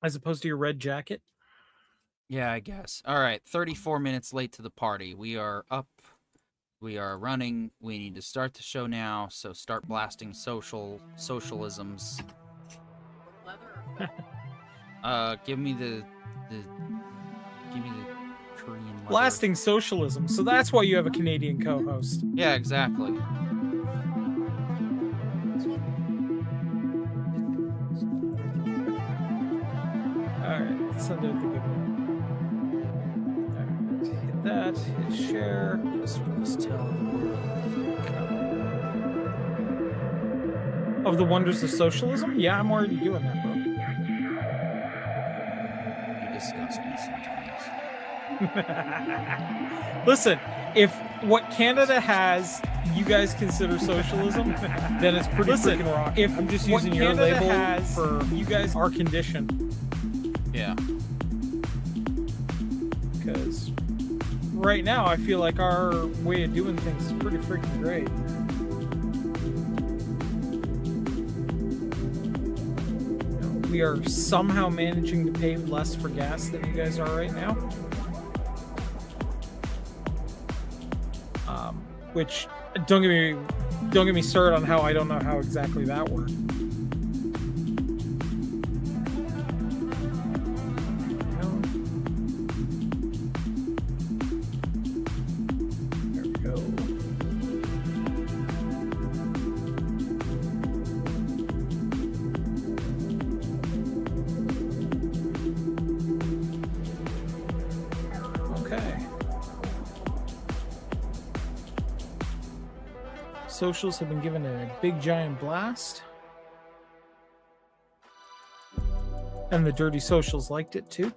as opposed to your red jacket. Yeah, I guess. All right, 34 minutes late to the party. We are up. We are running. We need to start the show now, so start blasting socialisms. Give me the Korean leather. Blasting socialism. So that's why you have a Canadian co-host. Yeah, exactly. Alright, let's send out the good one. Alright, hit that, hit share. Just tell the world of the wonders of socialism? Yeah, I'm already doing that, bro. You disgust me sometimes. Listen, if what Canada has you guys consider socialism, then it's pretty freaking rock. If I'm just using your label for you guys our condition. Yeah. Because right now I feel like our way of doing things is pretty freaking great. We are somehow managing to pay less for gas than you guys are right now. Which don't get me started on how I don't know how exactly that works. There we go. Okay. Socials have been given a big giant blast. And the dirty socials liked it too.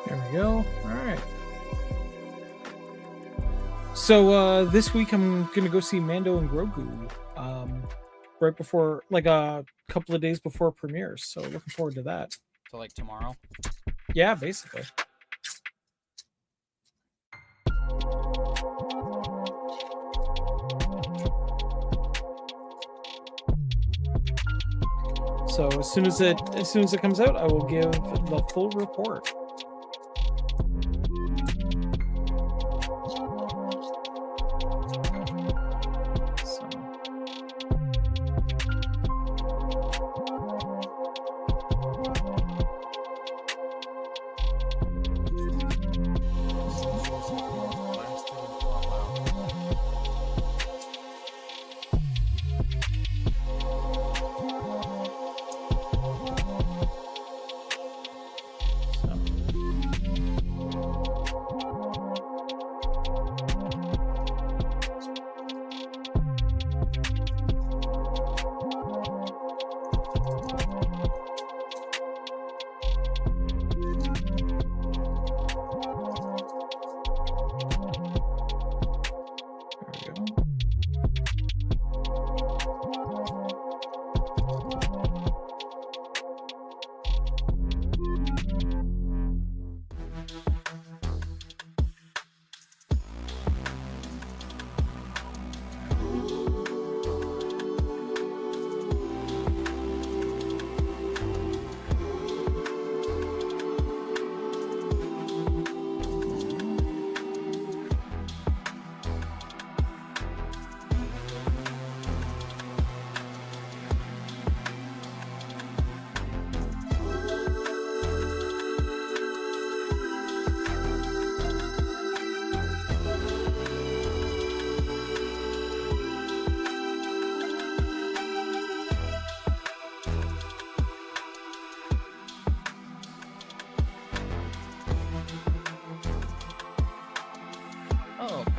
There we go. All right. So this week I'm gonna go see Mando and Grogu. Right before, like a couple of days before premieres. So looking forward to that. So like tomorrow? Yeah, basically. So as soon as it comes out, I will give the full report. So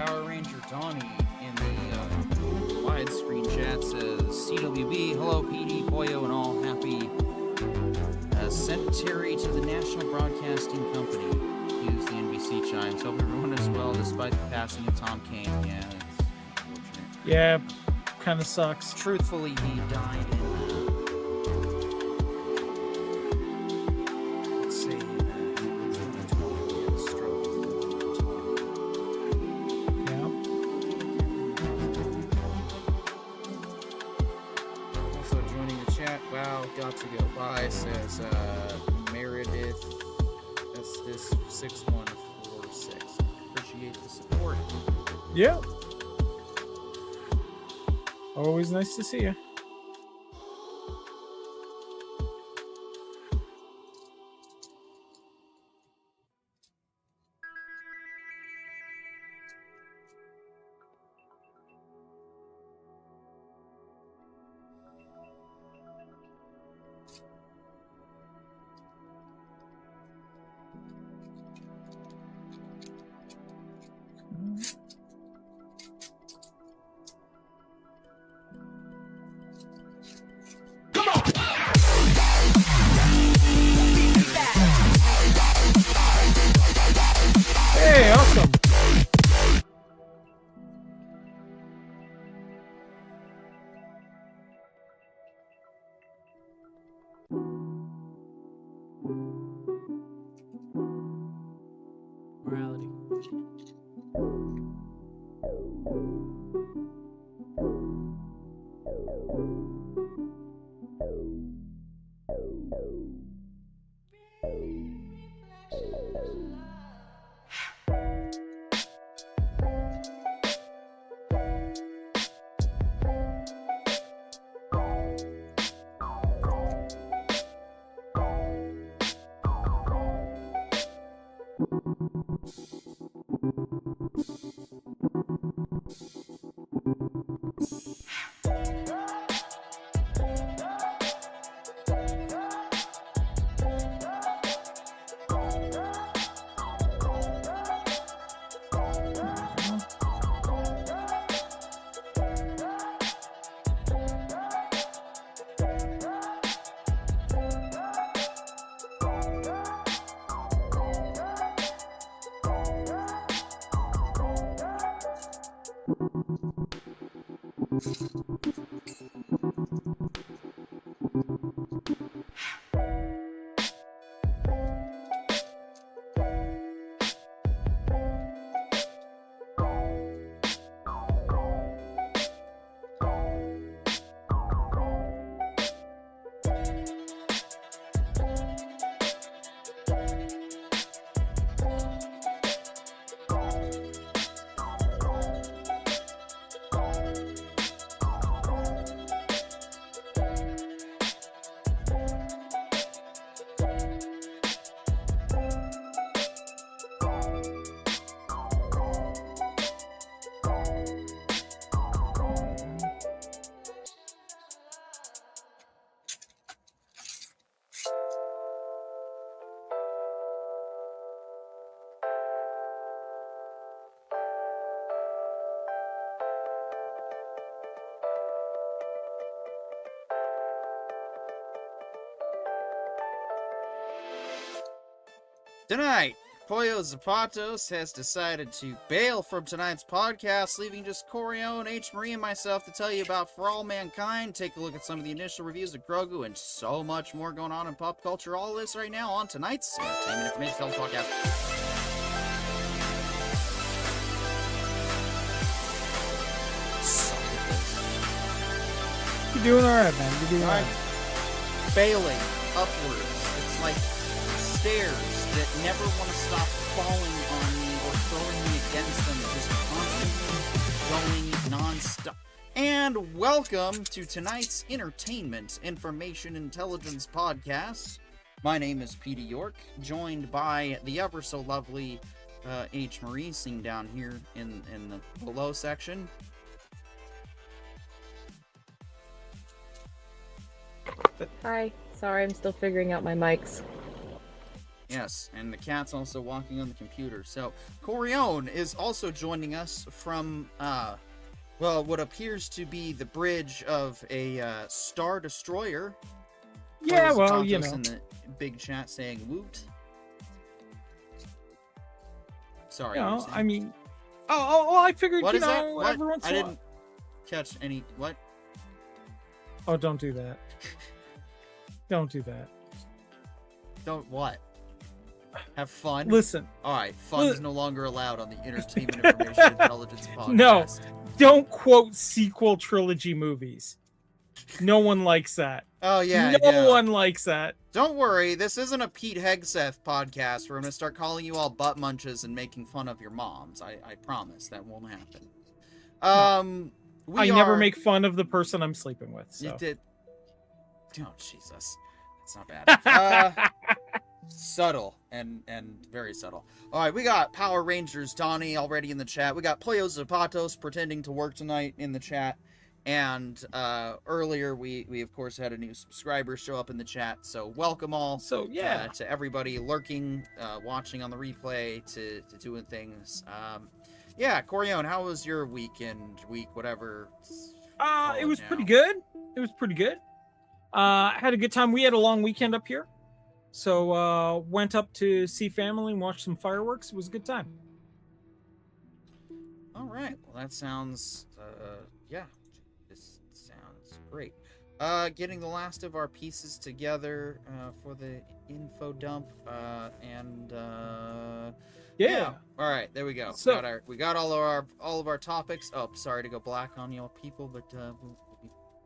Power Ranger Donnie in the widescreen chat says, CWB, hello PD, Pollo, and all. Happy centenary to the National Broadcasting Company. Use the NBC chimes. Hope everyone is well despite the passing of Tom Kane. Yeah, it's unfortunate. Yeah, kind of sucks. Truthfully, he died in let's say 2020, he had a stroke. Yeah. Also joining the chat, wow, got to go by, says Meredith, that's this 6146. Appreciate the support. Yeah. Always nice to see you. Hey, awesome. Morality. Tonight, Pollo Zapatos has decided to bail from tonight's podcast, leaving just Corio, H. Marie, and myself to tell you about For All Mankind, take a look at some of the initial reviews of Grogu, and so much more going on in pop culture. All this right now on tonight's Entertainment Information Tales Podcast. You're doing alright, man. You're doing alright. Bailing upwards. It's like stairs that never want to stop falling on me or throwing me against them, just constantly going non-stop. And welcome to tonight's Entertainment Information Intelligence Podcast. My name is Petey York, joined by the ever so lovely H. Marie, seen down here in the below section. Hi. Sorry, I'm still figuring out my mics. Yes, and the cat's also walking on the computer. So, Corione is also joining us from, what appears to be the bridge of a Star Destroyer. Yeah, well, Zapatos in the big chat saying woot. Sorry. I mean, I figured, what is that? every once in a while. I didn't catch any. What? Oh, don't do that. Don't do that. Don't what? Have fun? Listen. All right, fun is no longer allowed on the Entertainment Information Intelligence podcast. No, don't quote sequel trilogy movies. No one likes that. Oh, yeah. No one likes that. Don't worry, this isn't a Pete Hegseth podcast where I'm going to start calling you all butt munches and making fun of your moms. I promise that won't happen. I never make fun of the person I'm sleeping with. So. You did. Oh, Jesus. That's not bad. Subtle and very subtle. All right, we got Power Rangers Donnie already in the chat. We got Pollo Zapatos pretending to work tonight in the chat. And earlier we of course had a new subscriber show up in the chat. So welcome all. So yeah, to everybody lurking, watching on the replay, to doing things. Yeah, Corione, how was your week, whatever? It was pretty good. It was pretty good. Had a good time. We had a long weekend up here. So went up to see family and watch some fireworks. It was a good time. All right. Well, that sounds yeah. This sounds great. Getting the last of our pieces together for the info dump yeah. All right, there we go. So, we got all of our topics. Oh, sorry to go black on you all people, but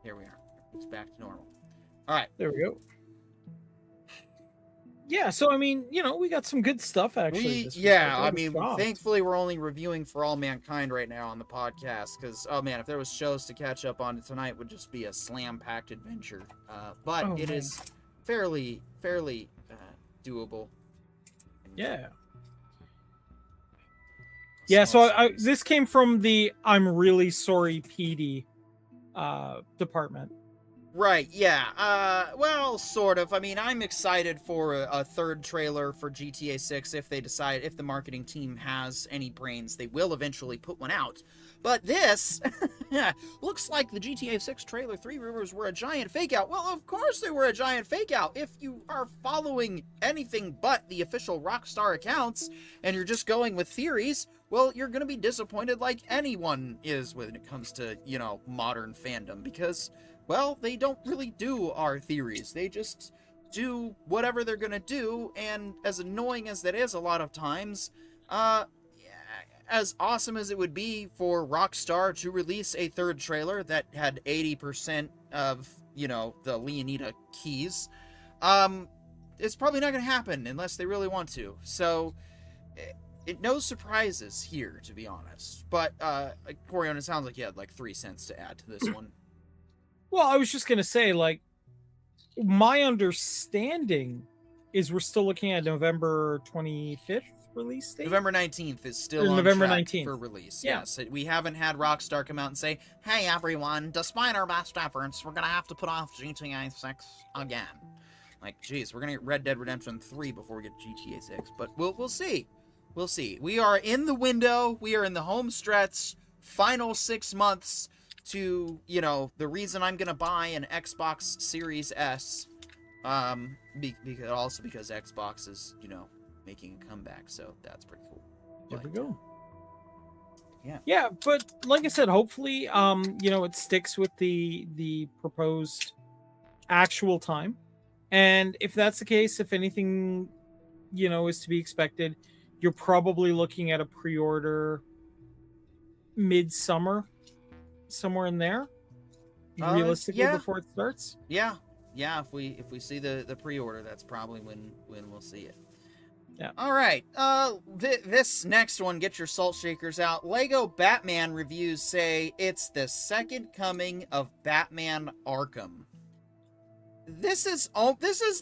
here we are. It's back to normal. All right. There we go. Yeah, so I mean, we got some good stuff actually. Thankfully we're only reviewing For All Mankind right now on the podcast because, oh man, if there was shows to catch up on tonight, it would just be a slam-packed adventure. But it is fairly doable. Yeah. Yeah, so this came from the I'm really sorry PD department. Right, yeah. Well, sort of. I mean, I'm excited for a third trailer for GTA 6 if the marketing team has any brains, they will eventually put one out. But this looks like the GTA 6 trailer 3 rumors were a giant fake out. Well, of course they were a giant fake out. If you are following anything but the official Rockstar accounts and you're just going with theories, well, you're going to be disappointed like anyone is when it comes to, modern fandom because, well, they don't really do our theories. They just do whatever they're going to do, and as annoying as that is a lot of times, as awesome as it would be for Rockstar to release a third trailer that had 80% of, the Leonida keys, it's probably not going to happen unless they really want to. So, no surprises here, to be honest. But, Corione, it sounds like you had, 3 cents to add to this one. Well, I was just going to say, my understanding is we're still looking at November 25th release date? November 19th is still on November track 19th. for release. Yeah. Yes, we haven't had Rockstar come out and say, hey, everyone, despite our best efforts, we're going to have to put off GTA 6 again. Geez, we're going to get Red Dead Redemption 3 before we get GTA 6. But we'll see. We'll see. We are in the window. We are in the home stretch. Final 6 months to, the reason I'm going to buy an Xbox Series S, because Xbox is, making a comeback, so that's pretty cool. There we go. Yeah. Yeah, but like I said, hopefully, it sticks with the proposed actual time. And if that's the case, if anything, is to be expected, you're probably looking at a pre-order mid-summer, somewhere in there, realistically, before it starts. Yeah. If we see the pre-order, that's probably when we'll see it. Yeah. All right. This next one, get your salt shakers out. Lego Batman reviews say it's the second coming of Batman Arkham. This is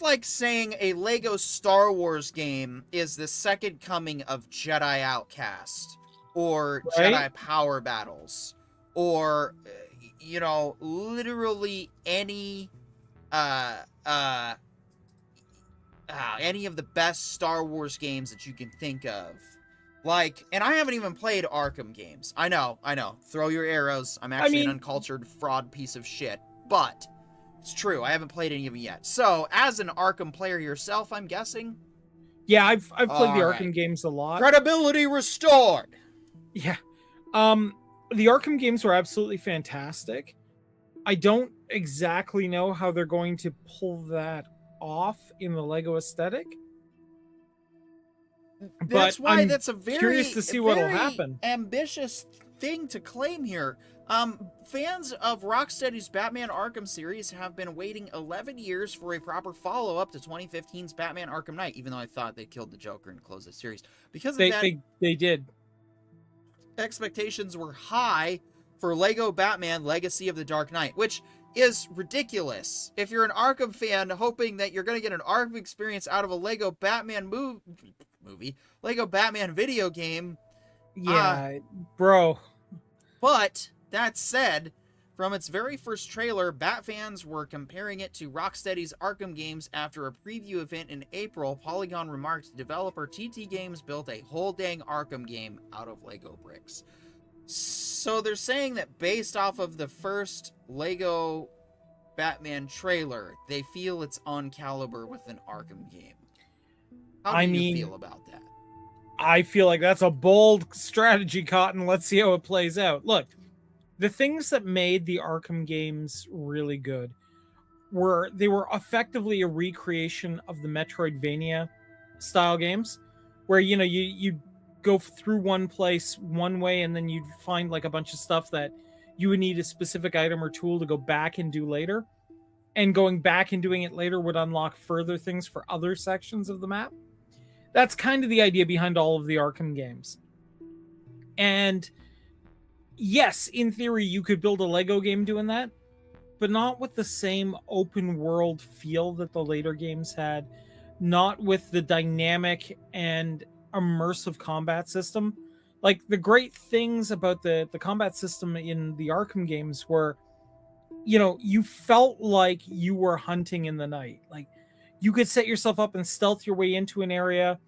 like saying a Lego Star Wars game is the second coming of Jedi Outcast or Jedi Power Battles or literally any any of the best Star Wars games that you can think of. Like, and I haven't even played Arkham games. I know. Throw your arrows. I'm actually an uncultured fraud piece of shit. But it's true. I haven't played any of them yet. So, as an Arkham player yourself, I'm guessing. Yeah, I've played the Arkham games a lot. Credibility restored. Yeah. The Arkham games were absolutely fantastic. I don't exactly know how they're going to pull that off in the Lego aesthetic. That's why I'm that's a very curious to see what'll happen. Ambitious thing to claim here. Fans of Rocksteady's Batman Arkham series have been waiting 11 years for a proper follow-up to 2015's Batman Arkham Knight, even though I thought they killed the Joker and closed the series. Because of that, they did. Expectations were high for Lego Batman Legacy of the Dark Knight, which is ridiculous. If you're an Arkham fan hoping that you're going to get an Arkham experience out of a Lego Batman Lego Batman video game. Yeah, bro. But that said, from its very first trailer, Bat fans were comparing it to Rocksteady's Arkham games after a preview event in April. Polygon remarked developer TT Games built a whole dang Arkham game out of Lego bricks. So they're saying that based off of the first Lego Batman trailer, they feel it's on caliber with an Arkham game. How do you feel about that? I feel like that's a bold strategy, Cotton. Let's see how it plays out. Look, the things that made the Arkham games really good were effectively a recreation of the Metroidvania style games, where you go through one place one way and then you'd find like a bunch of stuff that you would need a specific item or tool to go back and do later, and going back and doing it later would unlock further things for other sections of the map. That's kind of the idea behind all of the Arkham games. And yes, in theory, you could build a Lego game doing that, but not with the same open world feel that the later games had, not with the dynamic and immersive combat system. Like, the great things about the combat system in the Arkham games were, you felt like you were hunting in the night. Like, you could set yourself up and stealth your way into an area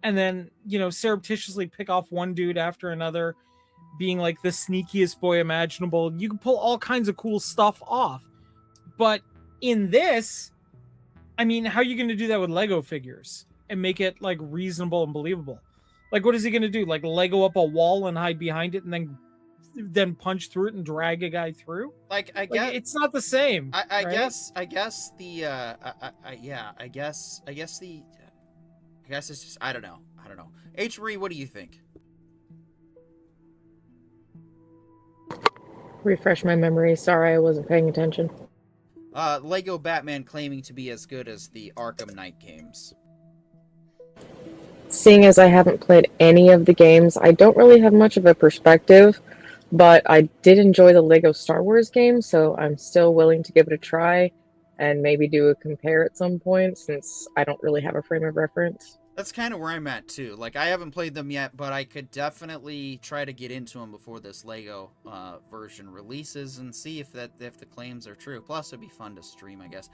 and then, surreptitiously pick off one dude after another, being like the sneakiest boy imaginable. You can pull all kinds of cool stuff off. But in this, how are you going to do that with Lego figures and make it like reasonable and believable? Like, what is he going to do? Like, Lego up a wall and hide behind it and then punch through it and drag a guy through? I guess it's not the same. I right? guess it's just, I don't know. H. Marie, what do you think? Refresh my memory. Sorry, I wasn't paying attention. Lego Batman claiming to be as good as the Arkham Knight games. Seeing as I haven't played any of the games, I don't really have much of a perspective, but I did enjoy the Lego Star Wars game, so I'm still willing to give it a try and maybe do a compare at some point, since I don't really have a frame of reference. That's kind of where I'm at, too. Like, I haven't played them yet, but I could definitely try to get into them before this Lego version releases and see if the claims are true. Plus, it'd be fun to stream, I guess.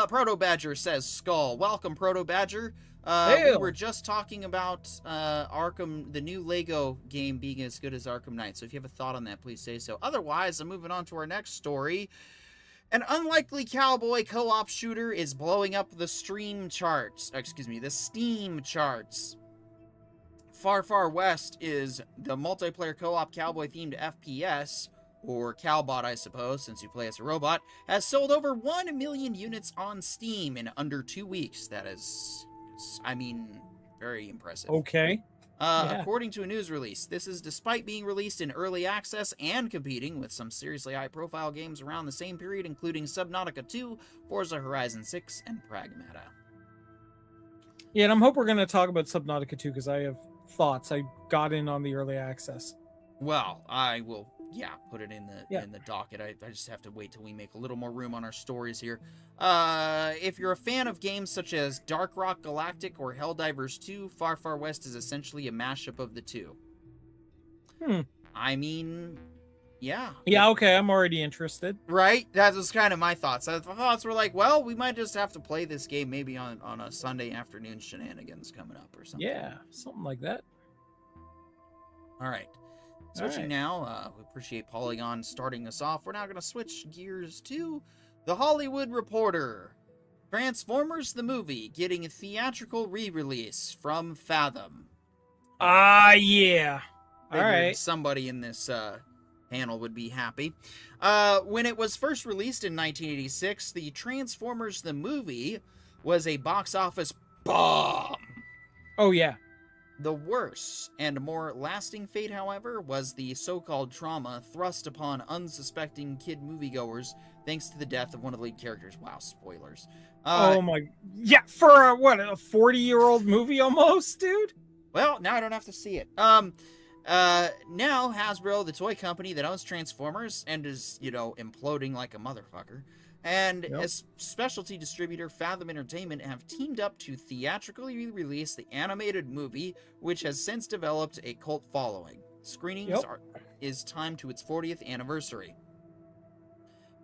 Proto Badger says, Skull. Welcome, Proto Badger. We were just talking about Arkham, the new Lego game being as good as Arkham Knight. So if you have a thought on that, please say so. Otherwise, I'm moving on to our next story. An unlikely cowboy co-op shooter is blowing up the Steam charts. Far Far West is the multiplayer co-op cowboy-themed FPS, or Cowbot, I suppose, since you play as a robot, has sold over 1 million units on Steam in under 2 weeks. That is, very impressive. Okay. According to a news release, this is despite being released in early access and competing with some seriously high-profile games around the same period, including Subnautica 2, Forza Horizon 6, and Pragmata. Yeah, and I'm hoping we're going to talk about Subnautica 2 because I have thoughts. I got in on the early access. Well, I will, put it in the docket. I just have to wait till we make a little more room on our stories here. If you're a fan of games such as Dark Rock Galactic or Helldivers 2, Far Far West is essentially a mashup of the two. Yeah. Yeah, okay, I'm already interested. Right? That was kind of my thoughts. My thoughts were like, well, we might just have to play this game maybe on a Sunday afternoon shenanigans coming up or something. Yeah, something like that. All right. Switching now, we appreciate Polygon starting us off. We're now going to switch gears to The Hollywood Reporter. Transformers the movie getting a theatrical re-release from Fathom. Yeah. All Figured right. somebody in this panel would be happy. When it was first released in 1986, the Transformers the movie was a box office bomb. Oh, yeah. The worse and more lasting fate, however, was the so-called trauma thrust upon unsuspecting kid moviegoers thanks to the death of one of the lead characters. Wow, spoilers. Oh my, yeah, for a 40-year-old movie almost, dude. Well, now I don't have to see it. Now Hasbro, the toy company that owns Transformers and is, imploding like a motherfucker, and a specialty distributor, Fathom Entertainment, have teamed up to theatrically release the animated movie, which has since developed a cult following. Screenings is timed to its 40th anniversary.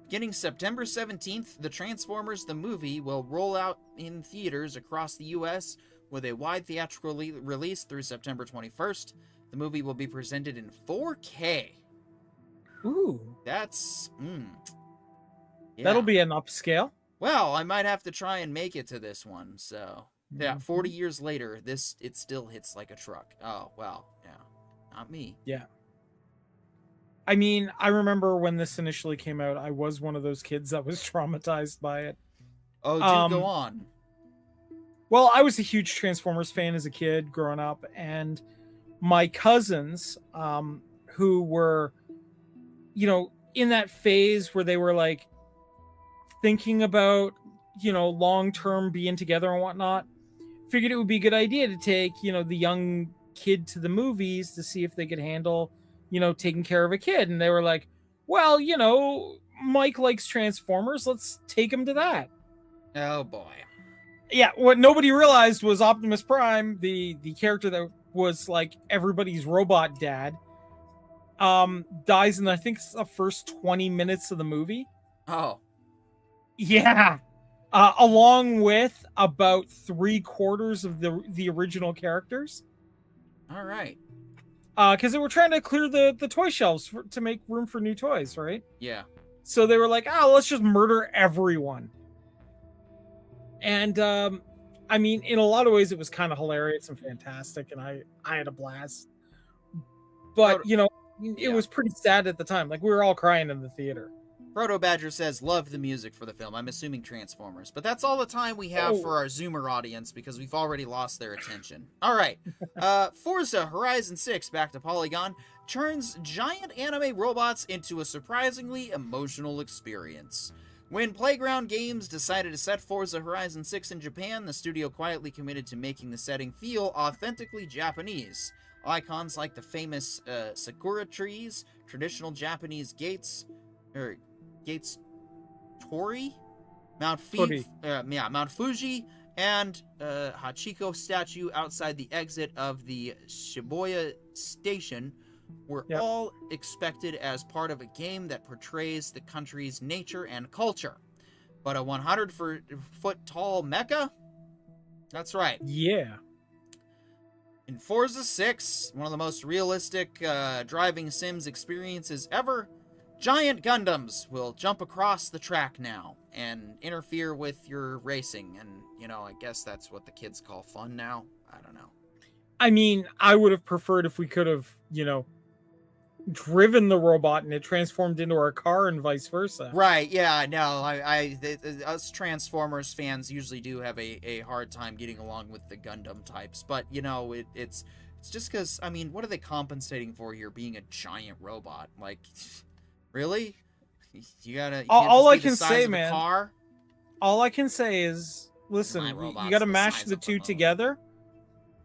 Beginning September 17th, the Transformers the movie will roll out in theaters across the U.S. with a wide theatrical release through September 21st. The movie will be presented in 4K. Ooh. That's... Yeah. That'll be an upscale. Well, I might have to try and make it to this one, so... Yeah, 40 years later, it still hits like a truck. Oh, well, yeah. Not me. Yeah. I mean, I remember when this initially came out, I was one of those kids that was traumatized by it. Oh, go on. Well, I was a huge Transformers fan as a kid growing up, and my cousins, who were, in that phase where they were like thinking about, long-term being together and whatnot, figured it would be a good idea to take, the young kid to the movies to see if they could handle, taking care of a kid. And they were like, well, Mike likes Transformers. Let's take him to that. Oh, boy. Yeah, what nobody realized was Optimus Prime, the character that was like everybody's robot dad, dies in, I think, the first 20 minutes of the movie. Oh. Yeah. Along with about 3/4 of the original characters. All right. Because they were trying to clear the toy shelves to make room for new toys, right? Yeah. So they were like, let's just murder everyone. And, I mean, in a lot of ways, it was kind of hilarious and fantastic, and I had a blast. But, it was pretty sad at the time. Like, we were all crying in the theater. Proto Badger says, love the music for the film. I'm assuming Transformers. But that's all the time we have for our Zoomer audience because we've already lost their attention. All right. Forza Horizon 6, back to Polygon, turns giant anime robots into a surprisingly emotional experience. When Playground Games decided to set Forza Horizon 6 in Japan, the studio quietly committed to making the setting feel authentically Japanese. Icons like the famous sakura trees, traditional Japanese gates Tori, Mount Fuji, and Hachiko statue outside the exit of the Shibuya station were all expected as part of a game that portrays the country's nature and culture. But a 100-foot tall mecha? That's right. Yeah. In Forza 6, one of the most realistic driving sims experiences ever, giant Gundams will jump across the track now and interfere with your racing. And, I guess that's what the kids call fun now. I don't know. I mean, I would have preferred if we could have, driven the robot and it transformed into our car and vice versa. Right, yeah, no, us Transformers fans usually do have a hard time getting along with the Gundam types. But, it's just because, I mean, what are they compensating for here, being a giant robot? Like... Really? You gotta. All I can say, man. All I can say is, listen, you gotta mash the two together.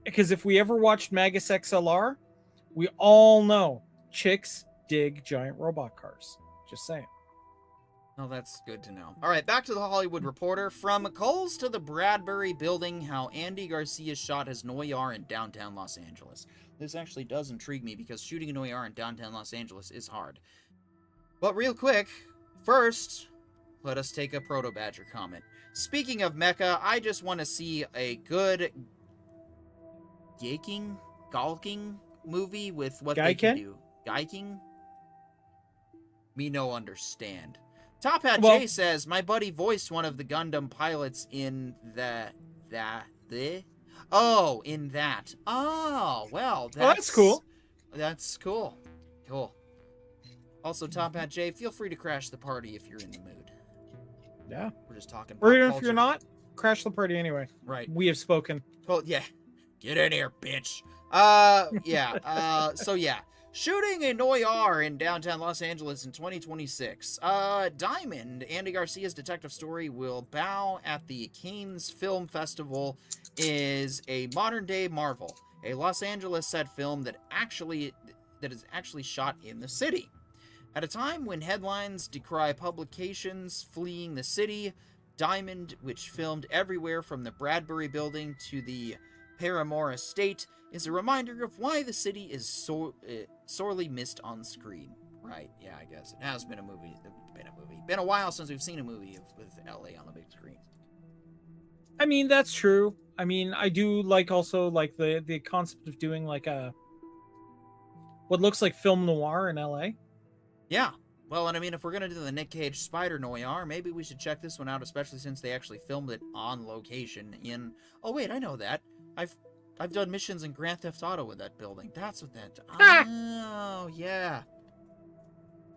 Because if we ever watched Magus XLR, we all know chicks dig giant robot cars. Just saying. Oh, that's good to know. All right, back to the Hollywood Reporter. From Coles to the Bradbury Building, how Andy Garcia shot his noir in downtown Los Angeles. This actually does intrigue me because shooting a noir in downtown Los Angeles is hard. But real quick, first, let us take a Proto Badger comment. Speaking of mecha, I just want to see a good gawking movie with what they can Gaiken? do. Gaiking? Me no understand. Top Hat Well- J says, my buddy voiced one of the Gundam pilots in in that. Oh, well, that's cool. That's cool. Cool. Also, Top Hat J, feel free to crash the party if you're in the mood. Yeah. We're just talking Or pop even if culture. you're not, crash the party anyway. Right. We have spoken. Oh, yeah. Get in here, bitch. Yeah. So, yeah. Shooting a noir in downtown Los Angeles in 2026. Diamond, Andy Garcia's detective story, will bow at the Cannes Film Festival, is a modern-day marvel. A Los Angeles set film that is actually shot in the city. At a time when headlines decry publications fleeing the city, Diamond, which filmed everywhere from the Bradbury Building to the Paramore Estate, is a reminder of why the city is sorely missed on screen. Right, yeah, I guess. It has been a movie. Been a while since we've seen a movie with LA on the big screen. I mean, that's true. I mean, I do like also like the concept of doing like a what looks like film noir in LA. Yeah. Well, and I mean, if we're going to do the Nick Cage Spider Noir, maybe we should check this one out, especially since they actually filmed it on location in... Oh, wait, I know that. I've done missions in Grand Theft Auto with that building. That's what that... Oh, yeah.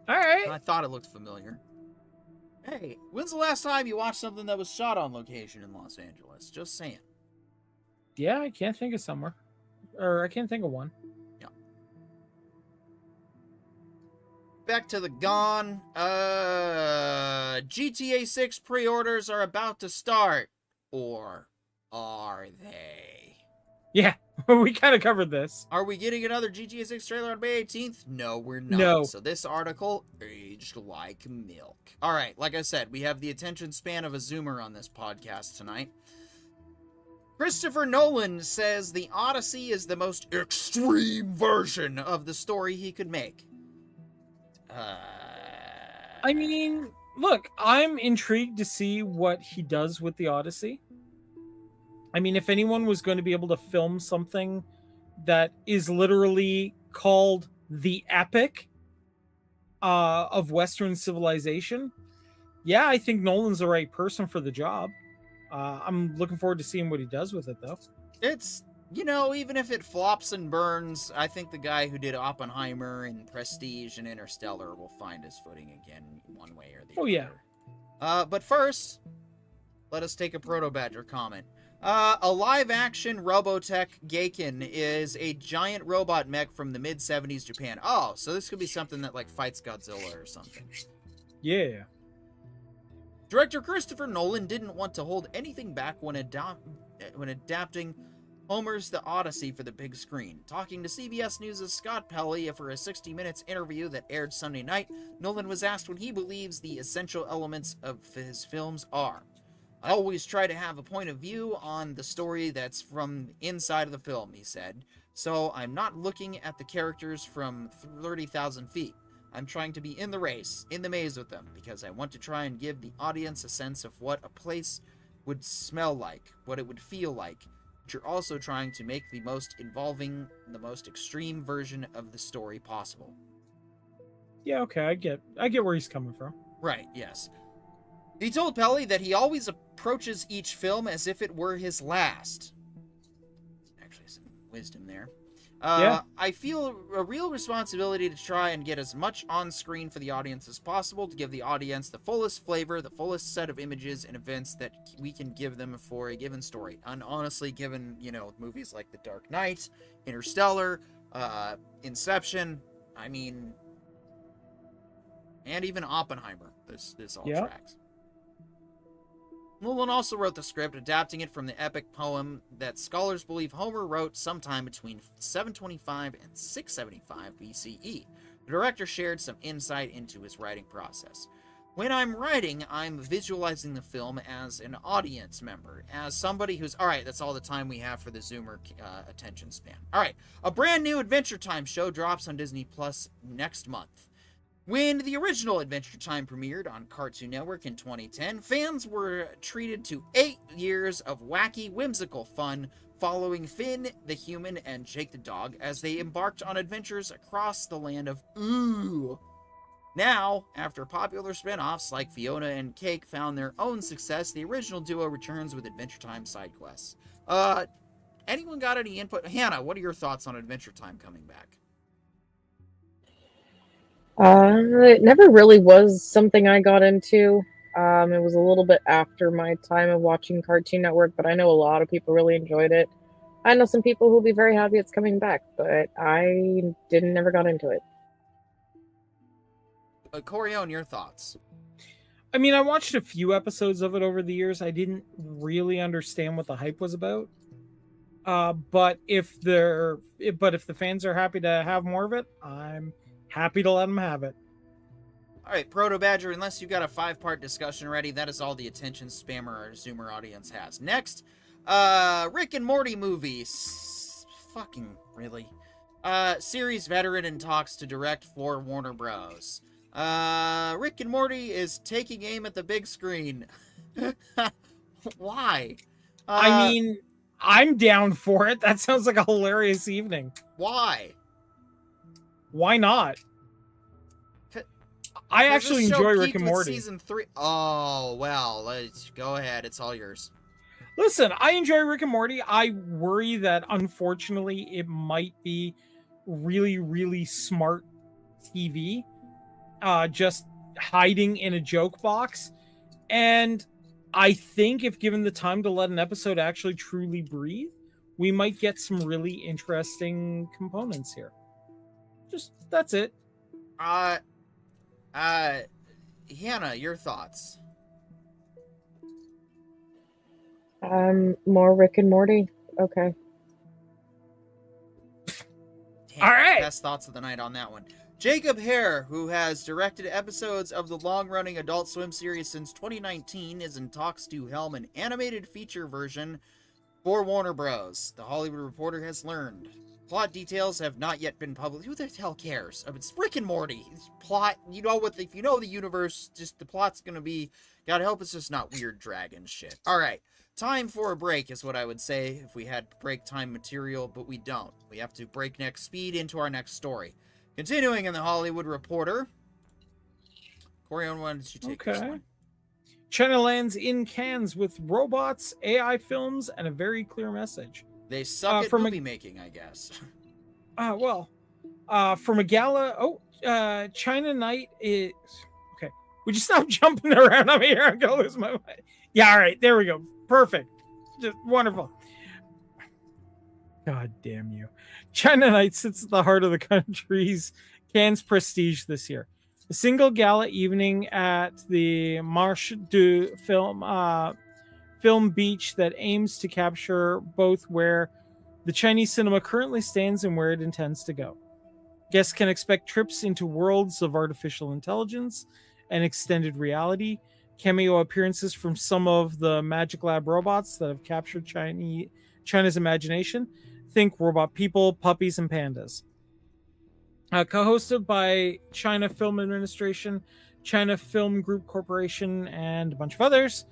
All right. I thought it looked familiar. Hey, when's the last time you watched something that was shot on location in Los Angeles? Just saying. Yeah, I can't think of somewhere. Or I can't think of one. Back to the Gone. GTA 6 pre-orders are about to start. Or are they? Yeah, we kind of covered this. Are we getting another GTA 6 trailer on May 18th? No, we're not. No. So this article aged like milk. All right, like I said, we have the attention span of a Zoomer on this podcast tonight. Christopher Nolan says the Odyssey is the most extreme version of the story he could make. I mean, look, I'm intrigued to see what he does with the Odyssey. I mean, if anyone was going to be able to film something that is literally called the epic of Western civilization, yeah, I think Nolan's the right person for the job. I'm looking forward to seeing what he does with it, though. It's, you know, even if it flops and burns, I think the guy who did Oppenheimer and Prestige and Interstellar will find his footing again one way or the other. Oh, yeah. But first, let us take a Proto Badger comment. A live-action Robotech Gaiken is a giant robot mech from the mid-70s Japan. Oh, so this could be something that, like, fights Godzilla or something. Yeah. Director Christopher Nolan didn't want to hold anything back when adapting Homer's The Odyssey for the big screen. Talking to CBS News' Scott Pelley for a 60 Minutes interview that aired Sunday night, Nolan was asked what he believes the essential elements of his films are. I always try to have a point of view on the story that's from inside of the film, he said. So I'm not looking at the characters from 30,000 feet. I'm trying to be in the race, in the maze with them, because I want to try and give the audience a sense of what a place would smell like, what it would feel like. But you're also trying to make the most involving, the most extreme version of the story possible. Yeah, okay, I get where he's coming from. Right, yes. He told Pelley that he always approaches each film as if it were his last. Actually, some wisdom there. Yeah. I feel a real responsibility to try and get as much on screen for the audience as possible, to give the audience the fullest flavor, the fullest set of images and events that we can give them for a given story. And honestly, given, you know, movies like The Dark Knight, Interstellar, Inception, I mean, and even Oppenheimer, this all tracks. Nolan also wrote the script, adapting it from the epic poem that scholars believe Homer wrote sometime between 725 and 675 BCE. The director shared some insight into his writing process. When I'm writing, I'm visualizing the film as an audience member, as somebody who's... Alright, that's all the time we have for the Zoomer attention span. Alright, a brand new Adventure Time show drops on Disney Plus next month. When the original Adventure Time premiered on Cartoon Network in 2010, fans were treated to 8 years of wacky, whimsical fun following Finn the human and Jake the dog as they embarked on adventures across the land of Ooh. Now, after popular spin-offs like Fiona and Cake found their own success, the original duo returns with Adventure Time side quests. Anyone got any input? Hannah, what are your thoughts on Adventure Time coming back? It never really was something I got into. It was a little bit after my time of watching Cartoon Network, but I know a lot of people really enjoyed it. I know some people who'll be very happy it's coming back, but I didn't never got into it. Corione, your thoughts? I mean, I watched a few episodes of it over the years. I didn't really understand what the hype was about. But if the fans are happy to have more of it, I'm happy to let them have it. All right, Proto Badger, unless you've got a 5-part discussion ready, that is all the attention spammer our Zoomer audience has. Next, Rick and Morty movies. Fucking really. Series veteran in talks to direct for Warner Bros. Rick and Morty is taking aim at the big screen. Why? I mean, I'm down for it. That sounds like a hilarious evening. Why? Why not? I actually enjoy Rick and Morty. Season 3. Oh, well, let's go ahead. It's all yours. Listen, I enjoy Rick and Morty. I worry that, unfortunately, it might be really, really smart TV, just hiding in a joke box. And I think if given the time to let an episode actually truly breathe, we might get some really interesting components here. Just, that's it. Hannah, your thoughts? More Rick and Morty. Okay. Damn, all right. Best thoughts of the night on that one. Jacob Hare, who has directed episodes of the long-running Adult Swim series since 2019, is in talks to helm an animated feature version for Warner Bros. The Hollywood Reporter has learned. Plot details have not yet been published. Who the hell cares? It's Rick and Morty. It's plot, you know what, if you know the universe, just the plot's gonna be, God help it's just not weird dragon shit. Alright, time for a break is what I would say if we had break time material, but we don't. We have to breakneck speed into our next story. Continuing in the Hollywood Reporter. Corione, why don't you take this one? China lands in Cannes with robots, AI films, and a very clear message. They suck at movie making, I guess. From a gala. China Night is okay. Would you stop jumping around on me here? I'm gonna lose my mind. Yeah, all right, there we go. Perfect. Just wonderful. God damn you. China Night sits at the heart of the country's Cannes prestige this year. A single gala evening at the Marche du Film Beach that aims to capture both where the Chinese cinema currently stands and where it intends to go. Guests can expect trips into worlds of artificial intelligence and extended reality, cameo appearances from some of the Magic Lab robots that have captured China's imagination. Think robot people, puppies, and pandas. Co-hosted by China Film Administration, China Film Group Corporation, and a bunch of others.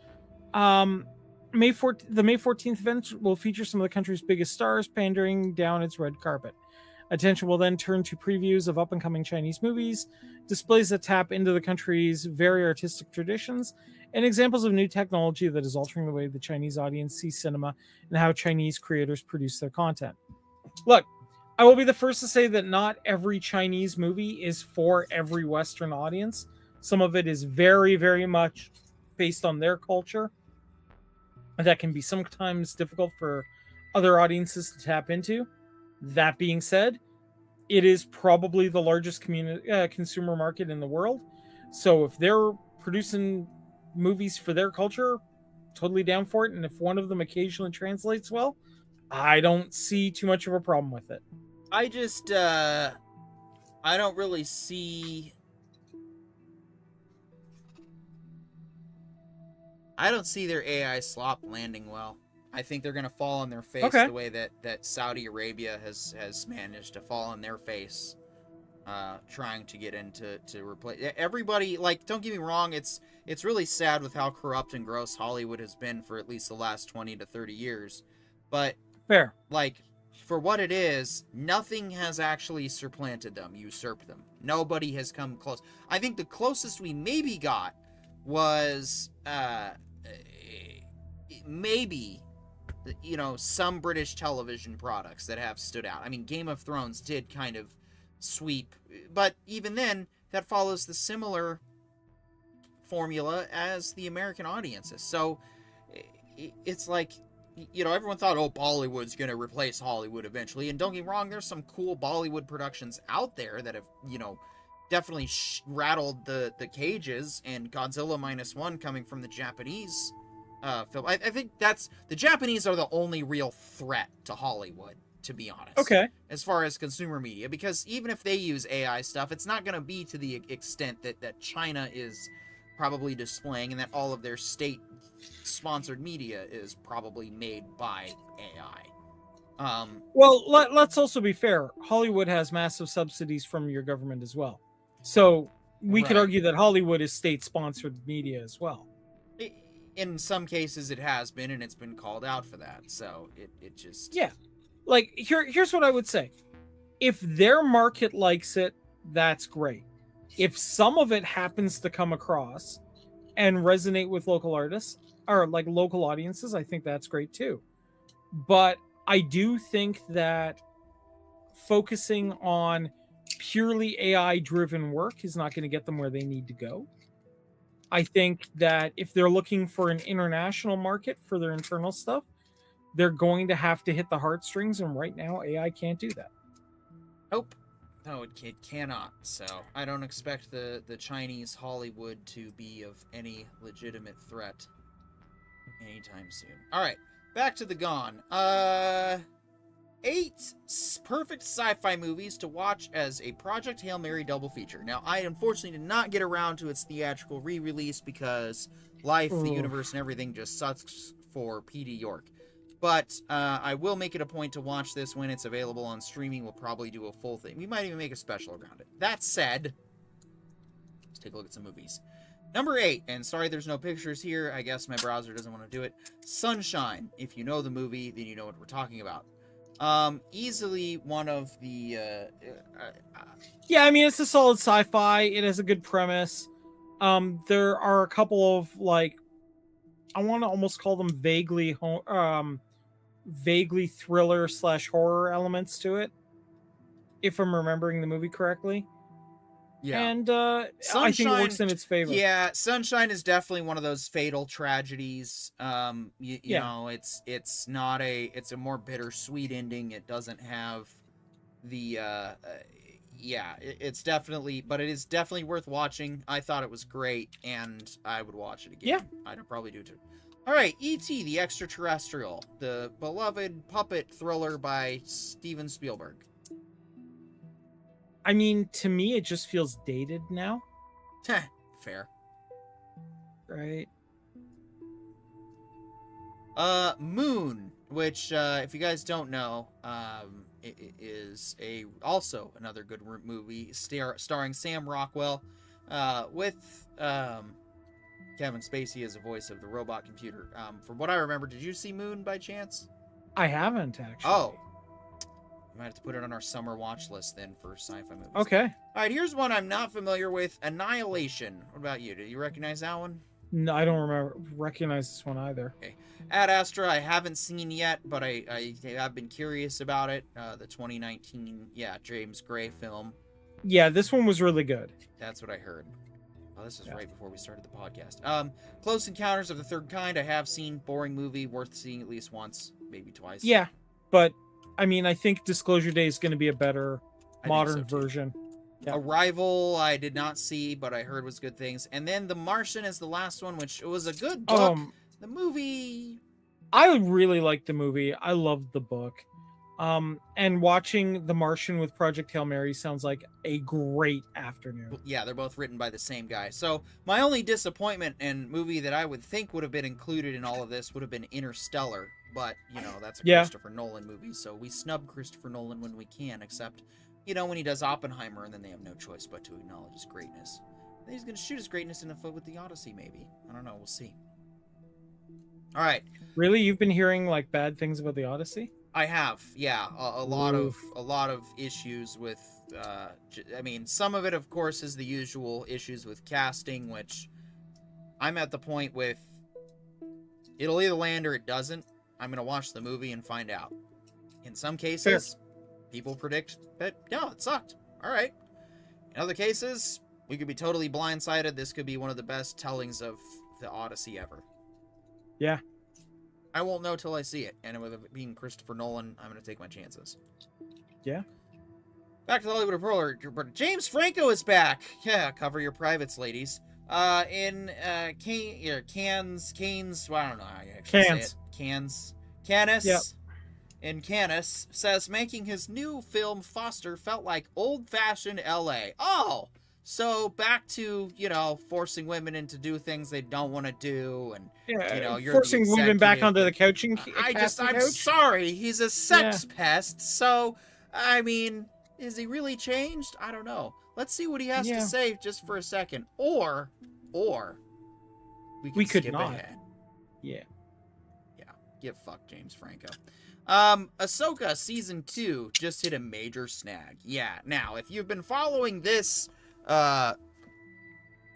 The May 14th event will feature some of the country's biggest stars pandering down its red carpet. Attention will then turn to previews of up-and-coming Chinese movies, displays that tap into the country's very artistic traditions, and examples of new technology that is altering the way the Chinese audience sees cinema and how Chinese creators produce their content. Look, I will be the first to say that not every Chinese movie is for every Western audience. Some of it is very, very much based on their culture. That can be sometimes difficult for other audiences to tap into. That being said, it is probably the largest consumer market in the world. So if they're producing movies for their culture, totally down for it. And if one of them occasionally translates well, I don't see too much of a problem with it. I just, I don't really see... I don't see their AI slop landing well. I think they're going to fall on their face the way that Saudi Arabia has managed to fall on their face trying to get into to replace everybody. Like, don't get me wrong, it's really sad with how corrupt and gross Hollywood has been for at least the last 20 to 30 years. But Fair. like, for what it is, nothing has actually supplanted them, usurped them. Nobody has come close. I think the closest we maybe got was maybe, you know, some British television products that have stood out. I mean, Game of Thrones did kind of sweep, but even then, that follows the similar formula as the American audiences. So it's like, you know, everyone thought, oh, Bollywood's going to replace Hollywood eventually. And don't get me wrong, there's some cool Bollywood productions out there that have, you know, definitely rattled the cages. And Godzilla -1 coming from the Japanese film. I think that's, the Japanese are the only real threat to Hollywood, to be honest. Okay. As far as consumer media. Because even if they use AI stuff, it's not going to be to the extent that China is probably displaying, and that all of their state-sponsored media is probably made by AI. Well, let's also be fair. Hollywood has massive subsidies from your government as well. So we could Right. argue that Hollywood is state-sponsored media as well. In some cases, it has been, and it's been called out for that. So it just... Yeah. Like, here's what I would say. If their market likes it, that's great. If some of it happens to come across and resonate with local artists or like local audiences, I think that's great too. But I do think that focusing on purely AI driven work is not going to get them where they need to go. I think that if they're looking for an international market for their internal stuff, they're going to have to hit the heartstrings, and right now AI can't do that. Nope. No, it cannot. So I don't expect the Chinese Hollywood to be of any legitimate threat anytime soon. All right, back to the Gone. 8 perfect sci-fi movies to watch as a Project Hail Mary double feature. Now, I unfortunately did not get around to its theatrical re-release because life, the universe, and everything just sucks for P.D. York. But I will make it a point to watch this when it's available on streaming. We'll probably do a full thing. We might even make a special around it. That said, let's take a look at some movies. Number 8, and sorry there's no pictures here. I guess my browser doesn't want to do it. Sunshine. If you know the movie, then you know what we're talking about. Easily one of the... Yeah, I mean, it's a solid sci-fi. It has a good premise. There are a couple of, like, I want to almost call them vaguely thriller / horror elements to it, if I'm remembering the movie correctly. Yeah. And I think it works in its favor. Yeah, Sunshine is definitely one of those fatal tragedies. You know, it's not it's a more bittersweet ending. It doesn't have the it's definitely, but it is definitely worth watching. I thought it was great, and I would watch it again. Yeah. I'd probably do too. All right, E.T. the Extraterrestrial, the beloved puppet thriller by Steven Spielberg. I mean, to me, it just feels dated now. Fair. Right. Moon, which, if you guys don't know, it is also another good movie starring Sam Rockwell, with Kevin Spacey as the voice of the robot computer. From what I remember, did you see Moon by chance? I haven't, actually. Oh. We might have to put it on our summer watch list then for sci-fi movies. Okay. All right, here's one I'm not familiar with. Annihilation. What about you? Do you recognize that one? No, I don't recognize this one either. Okay. Ad Astra, I haven't seen yet, but I have been curious about it. The 2019, James Gray film. Yeah, this one was really good. That's what I heard. Oh, this is right before we started the podcast. Close Encounters of the Third Kind, I have seen. Boring movie, worth seeing at least once, maybe twice. Yeah, but I mean, I think Disclosure Day is going to be a better modern so, version. Yeah. Arrival, I did not see, but I heard was good things. And then The Martian is the last one, which was a good book. The movie... I really liked the movie. I loved the book. And watching The Martian with Project Hail Mary sounds like a great afternoon. Yeah, they're both written by the same guy. So my only disappointment and movie that I would think would have been included in all of this would have been Interstellar. But, you know, that's a Christopher Nolan movie, so we snub Christopher Nolan when we can, except You know, when he does Oppenheimer, and then they have no choice but to acknowledge his greatness. And he's going to shoot his greatness in the foot with the Odyssey, maybe. I don't know. We'll see. All right. Really, you've been hearing like bad things about the Odyssey? I have, yeah, a lot of issues with. I mean, some of it, of course, is the usual issues with casting, which I'm at the point with. It'll either land or it doesn't. I'm gonna watch the movie and find out. In some cases, people predict that no, it sucked. All right. In other cases, we could be totally blindsided. This could be one of the best tellings of the Odyssey ever. Yeah. I won't know till I see it, and with it being Christopher Nolan, I'm going to take my chances. Yeah. Back to the Hollywood Reporter. James Franco is back. Yeah, cover your privates, ladies. In Cannes. Well, I don't know how you actually say it. Cannes. Yep. In Cannes says making his new film Foster felt like old-fashioned L.A. Oh. So back to, forcing women into do things they don't want to do, and you're forcing women back onto the couch. I'm sorry, he's a sex pest. So, I mean, is he really changed? I don't know. Let's see what he has to say just for a second, or we could skip not. Ahead. Yeah. Give fuck James Franco. Ahsoka season 2 just hit a major snag. Yeah. Now, if you've been following this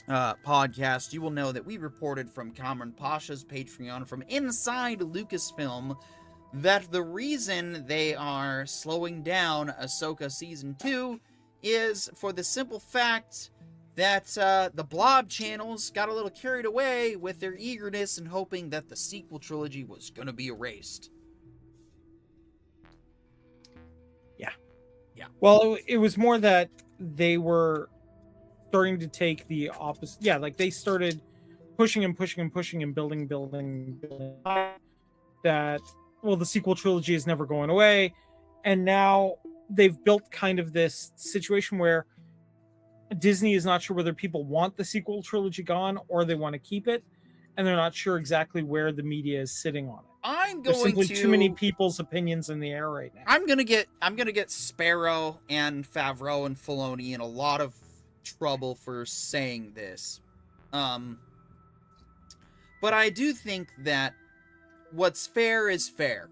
podcast, you will know that we reported from Cameron Pasha's Patreon from inside Lucasfilm that the reason they are slowing down Ahsoka Season 2 is for the simple fact that the Blob channels got a little carried away with their eagerness and hoping that the sequel trilogy was going to be erased. Yeah. Well, it was more that they were starting to take the opposite. Yeah, like they started pushing and building that, well, the sequel trilogy is never going away. And now they've built kind of this situation where Disney is not sure whether people want the sequel trilogy gone or they want to keep it. And they're not sure exactly where the media is sitting on it. There's simply too many people's opinions in the air right now. I'm gonna get Sparrow and Favreau and Filoni in a lot of trouble for saying this, but I do think that what's fair is fair.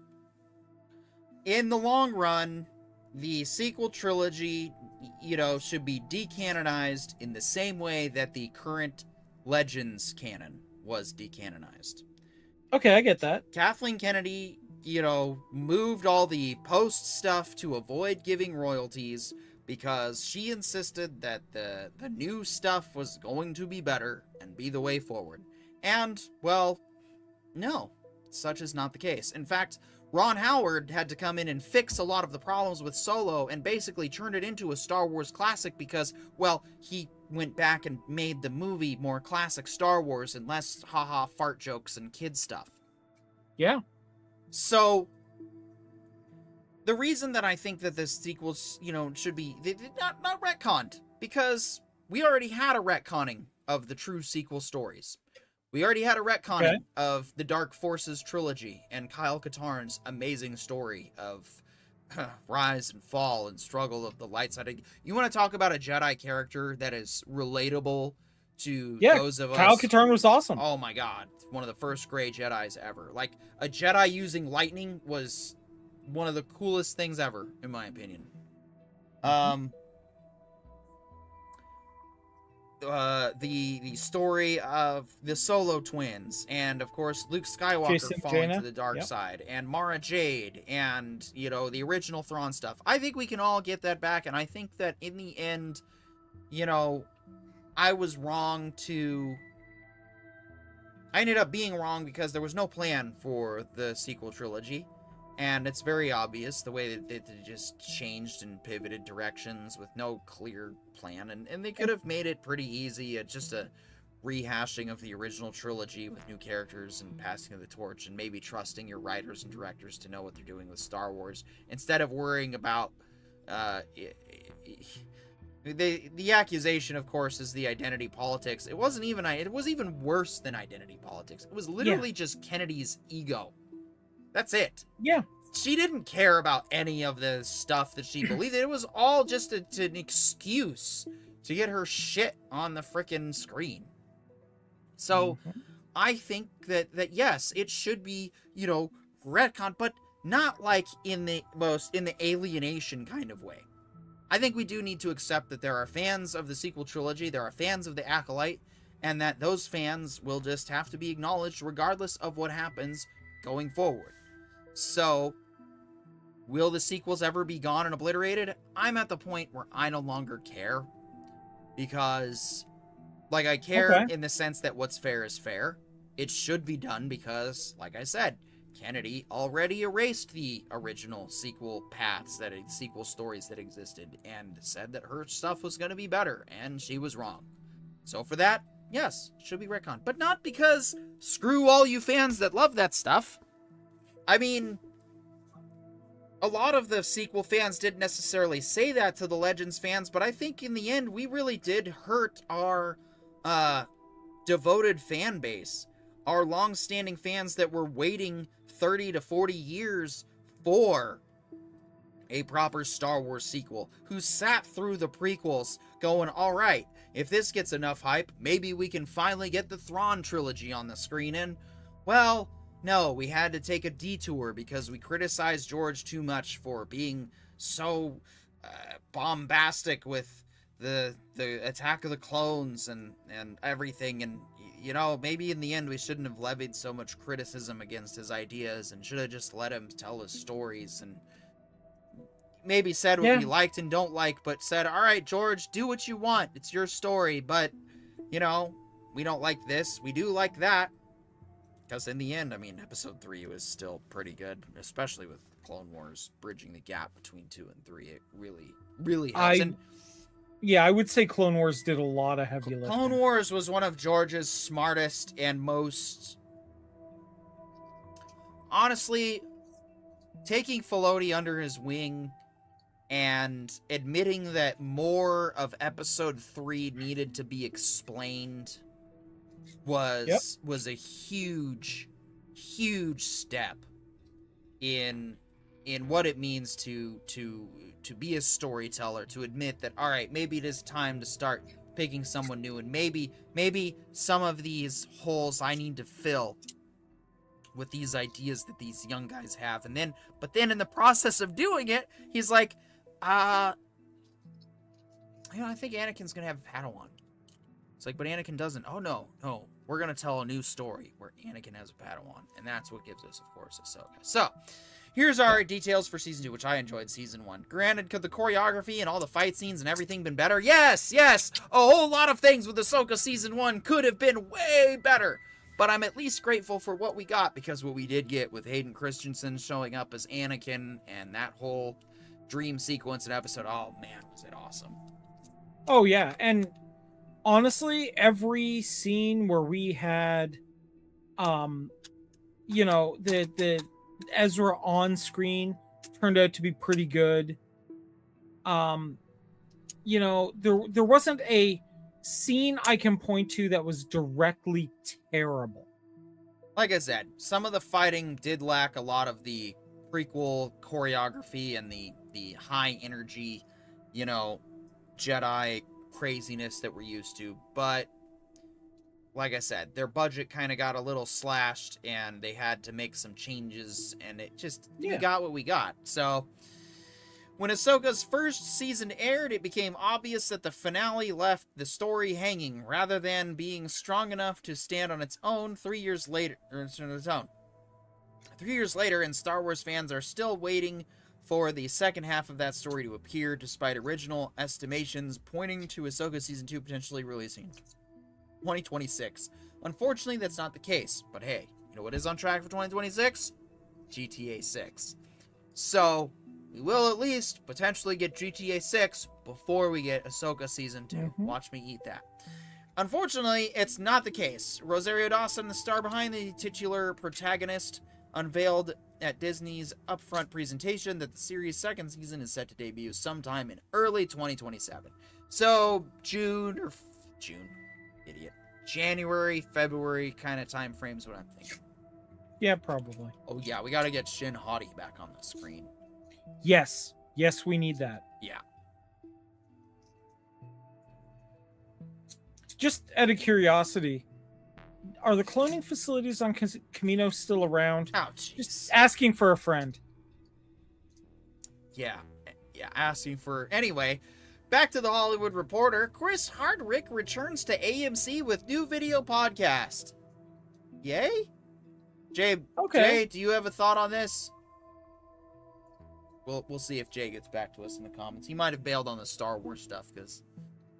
In the long run, the sequel trilogy, should be decanonized in the same way that the current Legends canon was decanonized. Okay, I get that. Kathleen Kennedy, moved all the post stuff to avoid giving royalties, because she insisted that the new stuff was going to be better and be the way forward. And, well, no, such is not the case. In fact, Ron Howard had to come in and fix a lot of the problems with Solo and basically turn it into a Star Wars classic because, well, he went back and made the movie more classic Star Wars and less haha fart jokes and kid stuff. Yeah. So the reason that I think that this sequel, should be not retconned, because we already had a retconning of the true sequel stories. We already had a retconning of the Dark Forces trilogy and Kyle Katarn's amazing story of rise and fall and struggle of the light side. You want to talk about a Jedi character that is relatable to those of us? Kyle Katarn was awesome. Oh my god, one of the first gray Jedis ever. Like, a Jedi using lightning was one of the coolest things ever, in my opinion. The story of the Solo twins, and of course Luke Skywalker falling to the dark side, and Mara Jade, and the original Thrawn stuff. I think we can all get that back, and I think that in the end, I was wrong to. I ended up being wrong because there was no plan for the sequel trilogy. And it's very obvious the way that they just changed and pivoted directions with no clear plan. And they could have made it pretty easy. Just a rehashing of the original trilogy with new characters and passing of the torch. And maybe trusting your writers and directors to know what they're doing with Star Wars. Instead of worrying about... The accusation, of course, is the identity politics. It was even worse than identity politics. It was literally just Kennedy's ego. That's it. Yeah. she didn't care about any of the stuff that she believed. It was all just an excuse to get her shit on the frickin' screen. So I think that yes, it should be, retcon, but not like in the alienation kind of way. I think we do need to accept that there are fans of the sequel trilogy, there are fans of the Acolyte, and that those fans will just have to be acknowledged regardless of what happens going forward. So, will the sequels ever be gone and obliterated? I'm at the point where I no longer care. Because, I care in the sense that what's fair is fair. It should be done because, like I said, Kennedy already erased the original sequel paths, sequel stories that existed, and said that her stuff was going to be better, and she was wrong. So for that, yes, should be retcon. But not because screw all you fans that love that stuff. I mean, a lot of the sequel fans didn't necessarily say that to the Legends fans, but I think in the end, we really did hurt our devoted fan base. Our long-standing fans that were waiting 30 to 40 years for a proper Star Wars sequel, who sat through the prequels going, all right, if this gets enough hype, maybe we can finally get the Thrawn trilogy on the screen. And, well, no, we had to take a detour because we criticized George too much for being so bombastic with the Attack of the Clones and everything. And, maybe in the end we shouldn't have levied so much criticism against his ideas and should have just let him tell his stories and maybe said what we liked and don't like, but said, all right, George, do what you want. It's your story, but, we don't like this. We do like that. Because in the end, episode 3 was still pretty good, especially with Clone Wars bridging the gap between 2 and 3. It really, really helps. I would say Clone Wars did a lot of heavy lifting. Clone Wars was one of George's smartest and most... Honestly, taking Filoni under his wing and admitting that more of episode 3 needed to be explained was a huge step in what it means to be a storyteller, to admit that, all right, maybe it is time to start picking someone new, and maybe some of these holes I need to fill with these ideas that these young guys have. But then in the process of doing it, he's like, I think Anakin's gonna have a Padawan. It's like, but Anakin doesn't. Oh, no. We're going to tell a new story where Anakin has a Padawan. And that's what gives us, of course, Ahsoka. So, here's our details for Season 2, which I enjoyed Season 1. Granted, could the choreography and all the fight scenes and everything been better? Yes! A whole lot of things with Ahsoka Season 1 could have been way better. But I'm at least grateful for what we got, because what we did get with Hayden Christensen showing up as Anakin and that whole dream sequence in episode, oh man, was it awesome. Oh, yeah. And honestly, every scene where we had, the Ezra on screen turned out to be pretty good. There wasn't a scene I can point to that was directly terrible. Like I said, some of the fighting did lack a lot of the prequel choreography and the high energy, Jedi craziness that we're used to, but like I said, their budget kind of got a little slashed and they had to make some changes, and it just, we got what we got. So when Ahsoka's first season aired, it became obvious that the finale left the story hanging rather than being strong enough to stand on its own 3 years later, and Star Wars fans are still waiting for the second half of that story to appear, despite original estimations pointing to Ahsoka Season 2 potentially releasing 2026. Unfortunately, that's not the case. But hey, you know what is on track for 2026? GTA 6. So, we will at least potentially get GTA 6 before we get Ahsoka Season 2. Mm-hmm. Watch me eat that. Unfortunately, it's not the case. Rosario Dawson, the star behind the titular protagonist, unveiled at Disney's upfront presentation that the series' second season is set to debut sometime in early 2027. So, January, February kind of time frames what I'm thinking. Yeah, probably. Oh yeah, we gotta get Shin Hottie back on the screen. Yes. Yes, we need that. Yeah. Just out of curiosity, are the cloning facilities on Camino still around? Oh, Just jeez. asking for a friend. Yeah. Yeah, asking for... Anyway, back to the Hollywood Reporter. Chris Hardwick returns to AMC with new video podcast. Yay? Jay, Okay. Jay, do you have a thought on this? We'll see if Jay gets back to us in the comments. He might have bailed on the Star Wars stuff because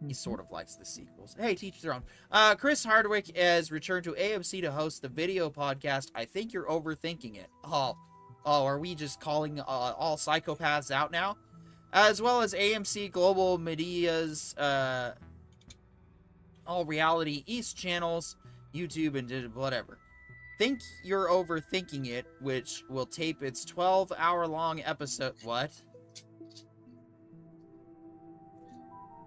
he sort of likes the sequels. Hey, teach their own. Chris Hardwick has returned to AMC to host the video podcast. I think you're overthinking it. Oh, are we just calling all psychopaths out now? As well as AMC Global Media's all reality East channels, YouTube, and whatever. Think You're Overthinking It, which will tape its 12-hour-long episode. What?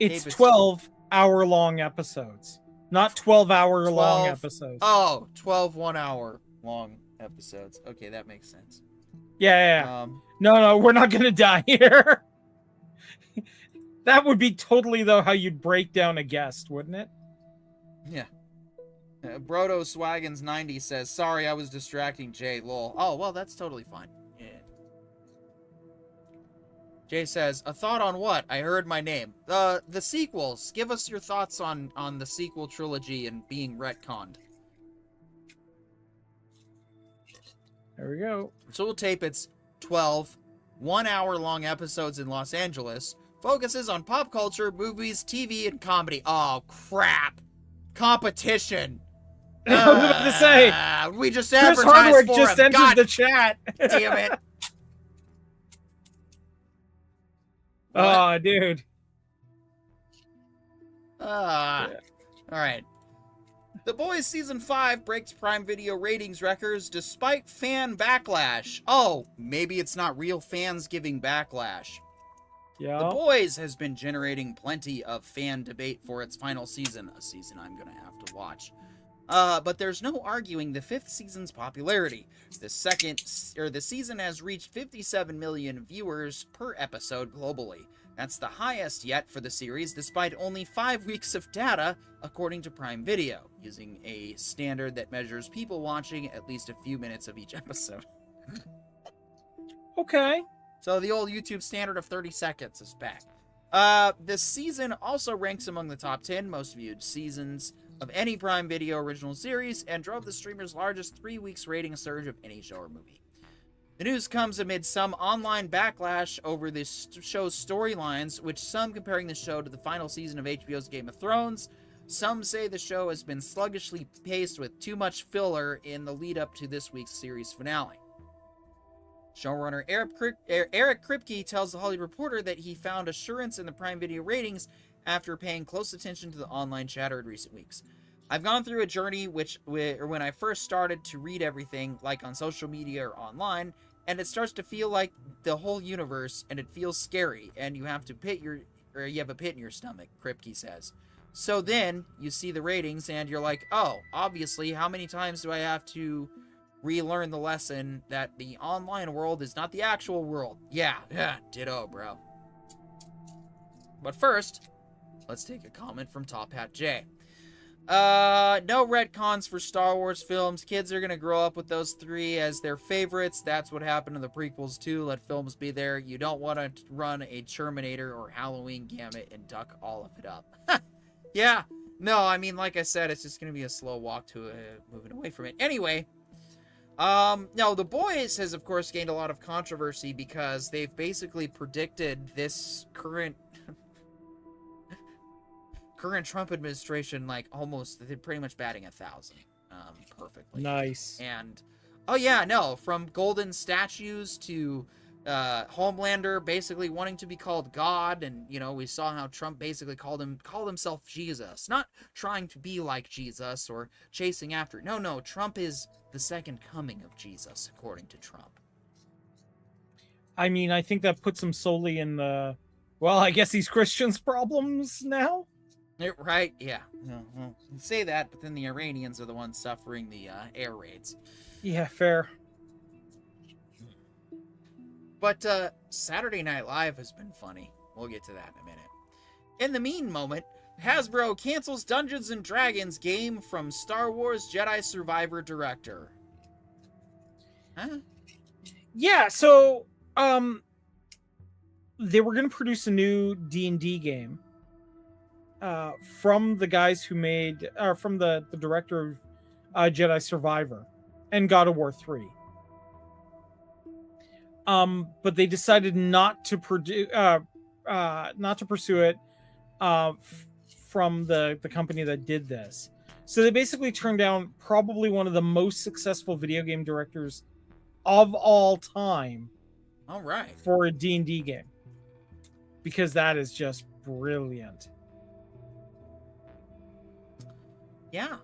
It's Tape 12-hour-long episodes, not 12-hour-long 12 episodes. Oh, 12 1-hour long episodes. Okay, that makes sense. Yeah. No, we're not going to die here. That would be totally, though, how you'd break down a guest, wouldn't it? Yeah. Brodo Swaggins 90 says, sorry, I was distracting Jay, lol. Oh, well, that's totally fine. Yeah. Jay says, a thought on what? I heard my name. The sequels. Give us your thoughts on the sequel trilogy and being retconned. There we go. So we'll tape its 12 1-hour-long episodes in Los Angeles. Focuses on pop culture, movies, TV, and comedy. Oh, crap. Competition. I was about to say. We just Chris advertised Hardwick for just him. entered God the chat. damn it. Oh, dude. All right. The Boys Season 5 breaks Prime Video ratings records despite fan backlash. Oh, maybe it's not real fans giving backlash. Yeah. The Boys has been generating plenty of fan debate for its final season, a season I'm going to have to watch. But there's no arguing the 5th season's popularity. The season has reached 57 million viewers per episode globally. That's the highest yet for the series, despite only 5 weeks of data, according to Prime Video, using a standard that measures people watching at least a few minutes of each episode. Okay. So the old YouTube standard of 30 seconds is back. The season also ranks among the top 10 most viewed seasons of any Prime Video original series and drove the streamer's largest 3 weeks rating surge of any show or movie. The news comes amid some online backlash over this show's storylines, which some comparing the show to the final season of HBO's Game of Thrones. Some say the show has been sluggishly paced with too much filler in the lead up to this week's series finale. Showrunner Eric Kripke tells the Hollywood Reporter that he found assurance in the Prime Video ratings after paying close attention to the online chatter in recent weeks. I've gone through a journey when I first started to read everything, like on social media or online, and it starts to feel like the whole universe, and it feels scary, and you have a pit in your stomach, Kripke says. So then, you see the ratings, and you're like, oh, obviously, how many times do I have to relearn the lesson that the online world is not the actual world? Yeah, ditto, bro. But first, let's take a comment from Top Hat J. No retcons for Star Wars films. Kids are gonna grow up with those 3 as their favorites. That's what happened in the prequels too. Let films be there. You don't want to run a Terminator or Halloween gamut and duck all of it up. Yeah. No, I mean, like I said, it's just gonna be a slow walk to moving away from it. Anyway, now The Boys has of course gained a lot of controversy because they've basically predicted this current Trump administration, like almost, they're pretty much batting 1,000 perfectly. Nice. And oh yeah, no, from golden statues to Homelander basically wanting to be called God, and we saw how Trump basically called himself Jesus, not trying to be like Jesus or chasing after. No, Trump is the second coming of Jesus, according to Trump. I mean, I think that puts him solely in the, well, I guess he's Christians' problems now. Right? Yeah. Well, you say that, but then the Iranians are the ones suffering the air raids. Yeah, fair. But Saturday Night Live has been funny. We'll get to that in a minute. In the mean moment, Hasbro cancels Dungeons & Dragons game from Star Wars Jedi Survivor director. Huh? Yeah, so they were going to produce a new D&D game from the guys who made from the director of Jedi Survivor and God of War 3. But they decided not to pursue it from the company that did this. So they basically turned down probably one of the most successful video game directors of all time. All right. For a D&D game. Because that is just brilliant. Yeah.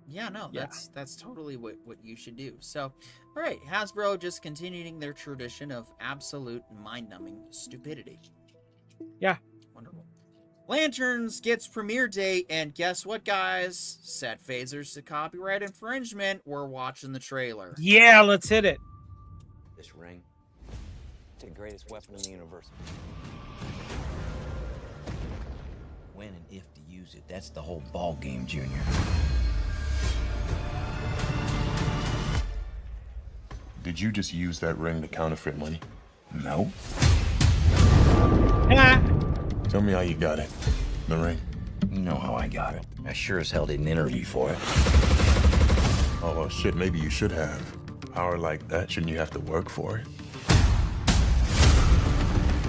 Yeah, no, that's totally what you should do. So, all right, Hasbro just continuing their tradition of absolute mind-numbing stupidity. Yeah. Wonderful. Lanterns gets premiere date, and guess what, guys? Set phasers to copyright infringement. We're watching the trailer. Yeah, let's hit it. This ring, it's the greatest weapon in the universe. When and if to use it, that's the whole ball game, Junior. Did you just use that ring to counterfeit money? No. Tell me how you got it. The ring. You know how I got it. I sure as hell didn't interview for it. Oh, well, shit, maybe you should have. Power like that, shouldn't you have to work for it?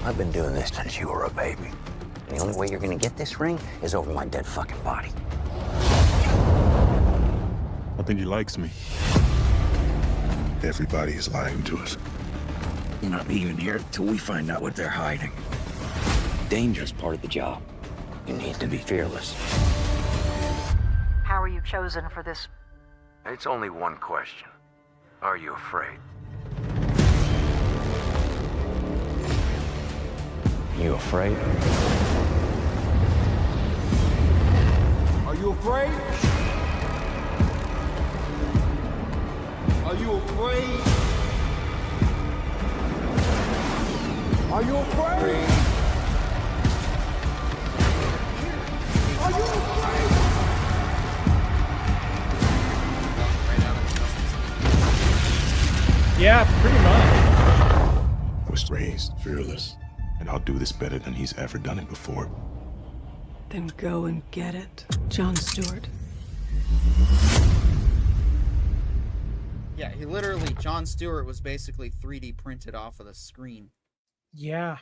I've been doing this since you were a baby. And the only way you're gonna get this ring is over my dead fucking body. I think he likes me. Everybody is lying to us. You're not leaving here till we find out what they're hiding. Danger's part of the job. You need to be fearless. How are you chosen for this? It's only one question. Are you afraid? You afraid? Are you afraid? Are you afraid? Are you afraid? Are you afraid? Yeah, pretty much. I was raised fearless, and I'll do this better than he's ever done it before. Then go and get it, Jon Stewart. Yeah, he literally, Jon Stewart was basically 3D printed off of the screen. Yeah.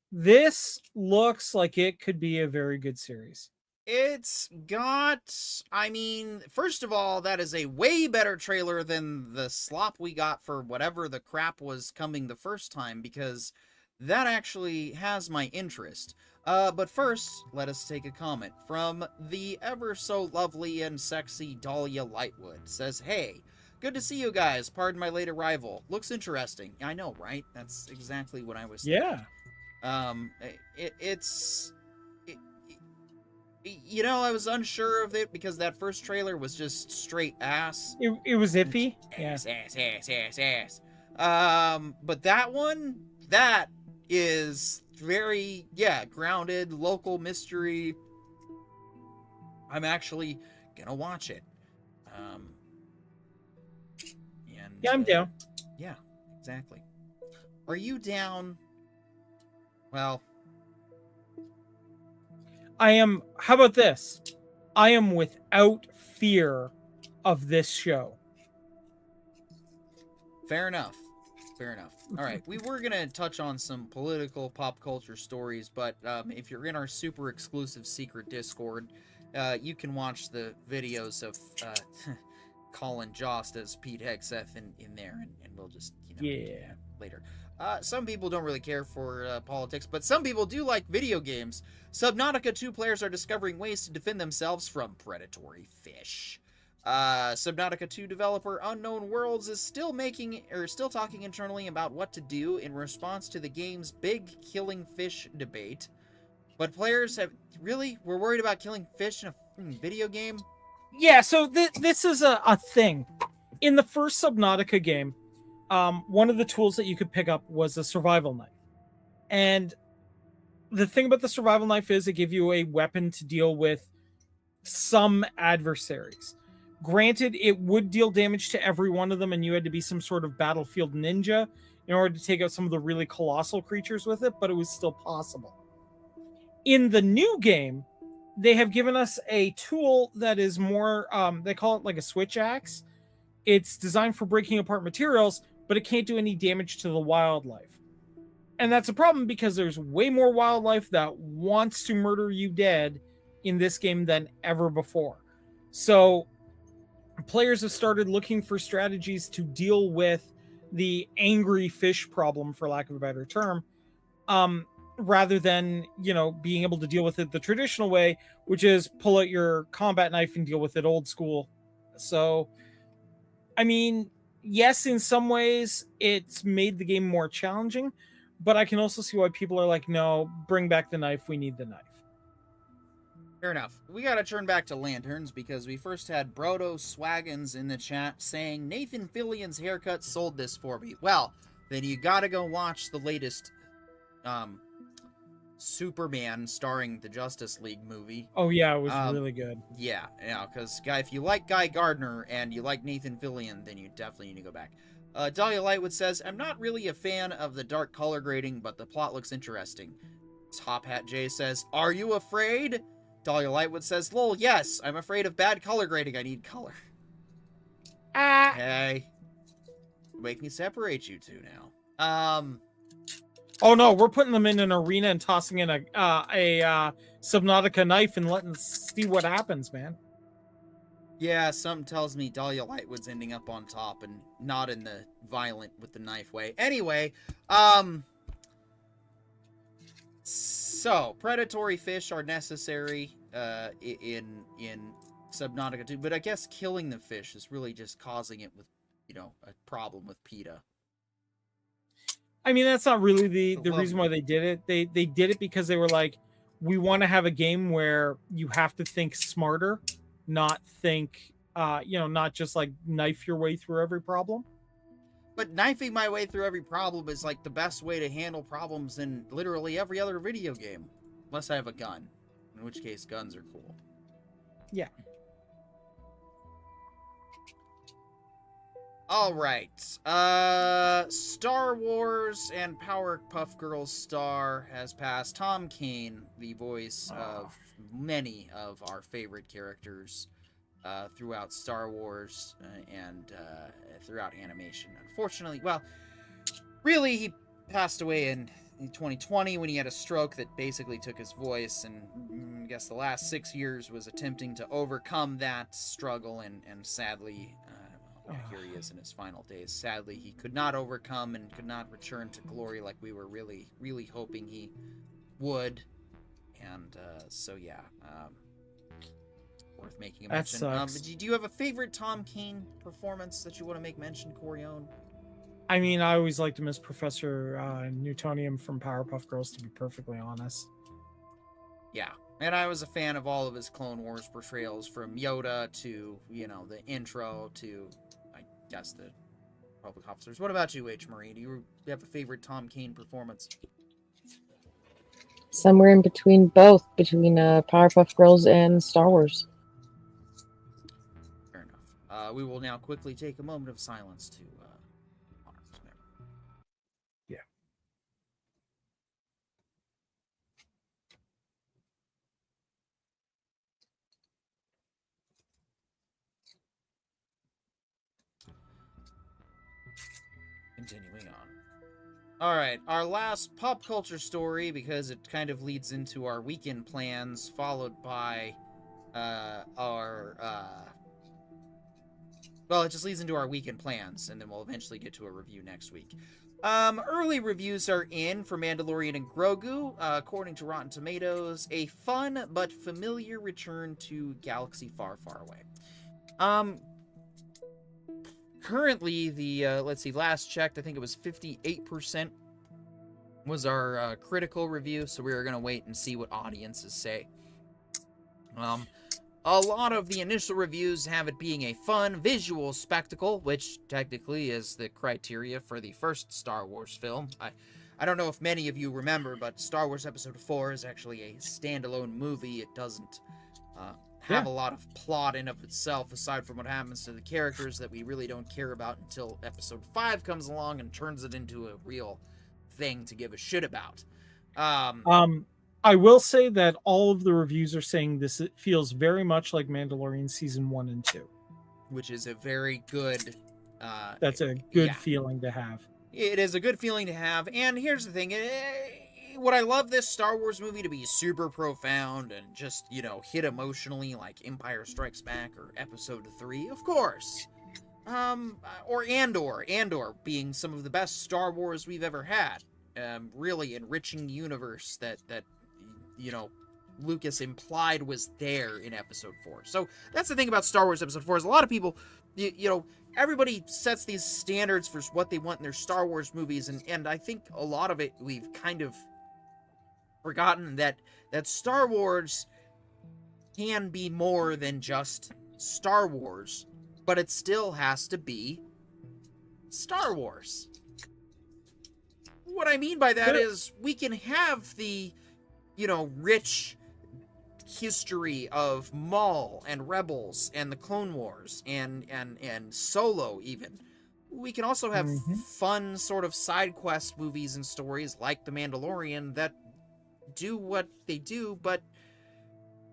This looks like it could be a very good series. It's got, I mean, first of all, that is a way better trailer than the slop we got for whatever the crap was coming the first time, because that actually has my interest. But first, let us take a comment from the ever so lovely and sexy Dahlia Lightwood. Says, hey, good to see you guys. Pardon my late arrival. Looks interesting. I know, right? That's exactly what I was thinking. Yeah. You know, I was unsure of it because that first trailer was just straight ass. It was iffy. Ass. But that one, that is very, grounded, local mystery. I'm actually gonna watch it. Yeah, I'm down. Yeah, exactly. Are you down? Well, I am. How about this? I am without fear of this show. fair enough. Fair enough. All right, we were going to touch on some political pop culture stories, but if you're in our super exclusive secret Discord, you can watch the videos of Colin Jost as Pete Hegseth in there, and we'll just, later. Some people don't really care for politics, but some people do like video games. Subnautica 2 players are discovering ways to defend themselves from predatory fish. Subnautica 2 developer Unknown Worlds is still talking internally about what to do in response to the game's big killing fish debate. But players we're worried about killing fish in a video game? Yeah, so this is a thing. In the first Subnautica game, one of the tools that you could pick up was a survival knife. And the thing about the survival knife is it gives you a weapon to deal with some adversaries. Granted, it would deal damage to every one of them, and you had to be some sort of battlefield ninja in order to take out some of the really colossal creatures with it, but it was still possible. In the new game, they have given us a tool that is more, they call it like a switch axe. It's designed for breaking apart materials, but it can't do any damage to the wildlife. And that's a problem because there's way more wildlife that wants to murder you dead in this game than ever before. So players have started looking for strategies to deal with the angry fish problem, for lack of a better term, rather than, being able to deal with it the traditional way, which is pull out your combat knife and deal with it old school. So, I mean, yes, in some ways it's made the game more challenging, but I can also see why people are like, no, bring back the knife. We need the knife. Fair enough. We gotta turn back to lanterns because we first had Brodo Swaggins in the chat saying Nathan Fillion's haircut sold this for me. Well, then you gotta go watch the latest Superman starring the Justice League movie. Oh yeah, it was really good. Yeah, because if you like Guy Gardner and you like Nathan Fillion, then you definitely need to go back. Dahlia Lightwood says, I'm not really a fan of the dark color grading, but the plot looks interesting. Top Hat J says, are you afraid? Dahlia Lightwood says, lol, yes, I'm afraid of bad color grading. I need color. Hey. Make me separate you two now. Oh no, we're putting them in an arena and tossing in a Subnautica knife and letting see what happens, man. Yeah, something tells me Dahlia Lightwood's ending up on top and not in the violent with the knife way. Anyway, so predatory fish are necessary in Subnautica 2, but I guess killing the fish is really just causing it with, a problem with PETA. I mean, that's not really the reason why they did it. They did it because they were like, we want to have a game where you have to think smarter, not think, not just like knife your way through every problem. But knifing my way through every problem is like the best way to handle problems in literally every other video game. Unless I have a gun. In which case, guns are cool. Yeah. Alright. Star Wars and Powerpuff Girls star has passed. Tom Kane, the voice of many of our favorite characters throughout Star Wars and throughout animation. Unfortunately, well, really, he passed away in 2020 when he had a stroke that basically took his voice, and I guess the last 6 years was attempting to overcome that struggle, and sadly, here he is in his final days. Sadly, he could not overcome and could not return to glory like we were really, really hoping he would, and so yeah, worth making a mention. Do you have a favorite Tom Kane performance that you want to make mention, Corione? I mean, I always liked him as Professor Newtonium from Powerpuff Girls, to be perfectly honest. Yeah, and I was a fan of all of his Clone Wars portrayals, from Yoda to, the intro to, I guess, the Republic officers. What about you, H. Marie? Do you have a favorite Tom Kane performance? Somewhere in between both, between Powerpuff Girls and Star Wars. Fair enough. We will now quickly take a moment of silence to honor his memory. Yeah. Continuing on. Alright, our last pop culture story, because it kind of leads into our weekend plans, followed by well, it just leads into our weekend plans, and then we'll eventually get to a review next week. Early reviews are in for Mandalorian and Grogu. According to Rotten Tomatoes, a fun but familiar return to Galaxy Far, Far Away. Currently, the, let's see, last checked, I think it was 58% was our critical review, so we were going to wait and see what audiences say. A lot of the initial reviews have it being a fun visual spectacle, which technically is the criteria for the first Star Wars film. I don't know if many of you remember, but Star Wars Episode 4 is actually a standalone movie. It doesn't have a lot of plot in of itself, aside from what happens to the characters that we really don't care about until Episode 5 comes along and turns it into a real thing to give a shit about. I will say that all of the reviews are saying this feels very much like Mandalorian season 1 and 2. Which is a very good... That's a good feeling to have. It is a good feeling to have, and here's the thing. Would I love this Star Wars movie to be super profound and just, hit emotionally like Empire Strikes Back or Episode 3? Of course. Or Andor being some of the best Star Wars we've ever had. Really enriching the universe that Lucas implied was there in Episode 4. So that's the thing about Star Wars Episode 4 is a lot of people, everybody sets these standards for what they want in their Star Wars movies, and I think a lot of it we've kind of forgotten that Star Wars can be more than just Star Wars, but it still has to be Star Wars. What I mean by that is we can have the, rich history of Maul and Rebels and the Clone Wars and Solo even. We can also have fun sort of side quest movies and stories like The Mandalorian that do what they do, but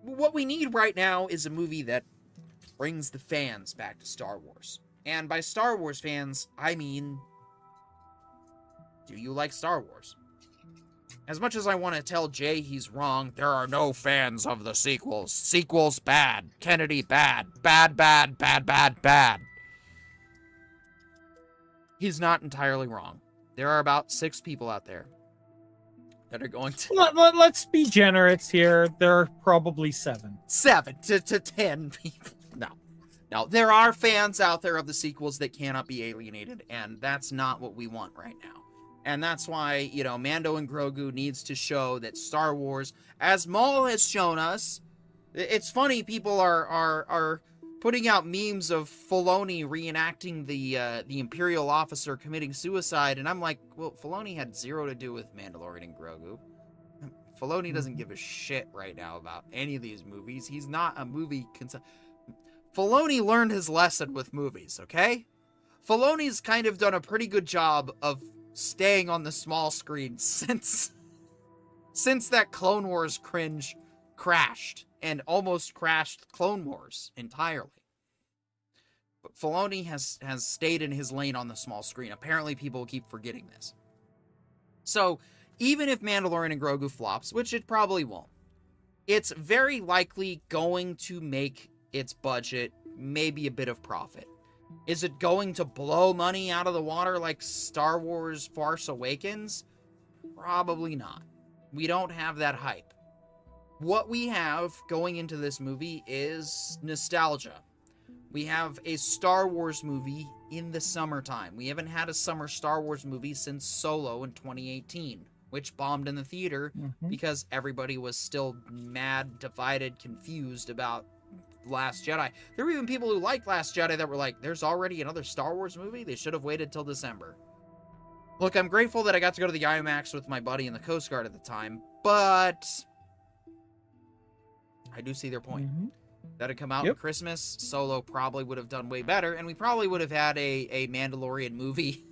what we need right now is a movie that brings the fans back to Star Wars. And by Star Wars fans, I mean, do you like Star Wars? As much as I want to tell Jay he's wrong, there are no fans of the sequels. Sequels bad. Kennedy bad. Bad. He's not entirely wrong. There are about 6 people out there that are going to... Let's be generous here. There are probably 7. 7 to 10 people. No, there are fans out there of the sequels that cannot be alienated, and that's not what we want right now. And that's why, Mando and Grogu needs to show that Star Wars, as Maul has shown us, it's funny people are putting out memes of Filoni reenacting the Imperial officer committing suicide, and I'm like, well, Filoni had 0 to do with Mandalorian and Grogu. Filoni doesn't give a shit right now about any of these movies. He's not a movie... Filoni learned his lesson with movies, okay? Filoni's kind of done a pretty good job of staying on the small screen since that Clone Wars cringe crashed and almost crashed Clone Wars entirely. But Filoni has stayed in his lane on the small screen. Apparently people keep forgetting this. So even if Mandalorian and Grogu flops, which it probably won't, it's very likely going to make its budget maybe a bit of profit. Is it going to blow money out of the water like Star Wars Force Awakens? Probably not. We don't have that hype. What we have going into this movie is nostalgia. We have a Star Wars movie in the summertime. We haven't had a summer Star Wars movie since Solo in 2018, which bombed in the theater because everybody was still mad, divided, confused about Last Jedi. There were even people who liked Last Jedi that were like, there's already another Star Wars movie? They should have waited till December. Look, I'm grateful that I got to go to the IMAX with my buddy in the Coast Guard at the time, but I do see their point. That had come out in Christmas, Solo probably would have done way better, and we probably would have had a Mandalorian movie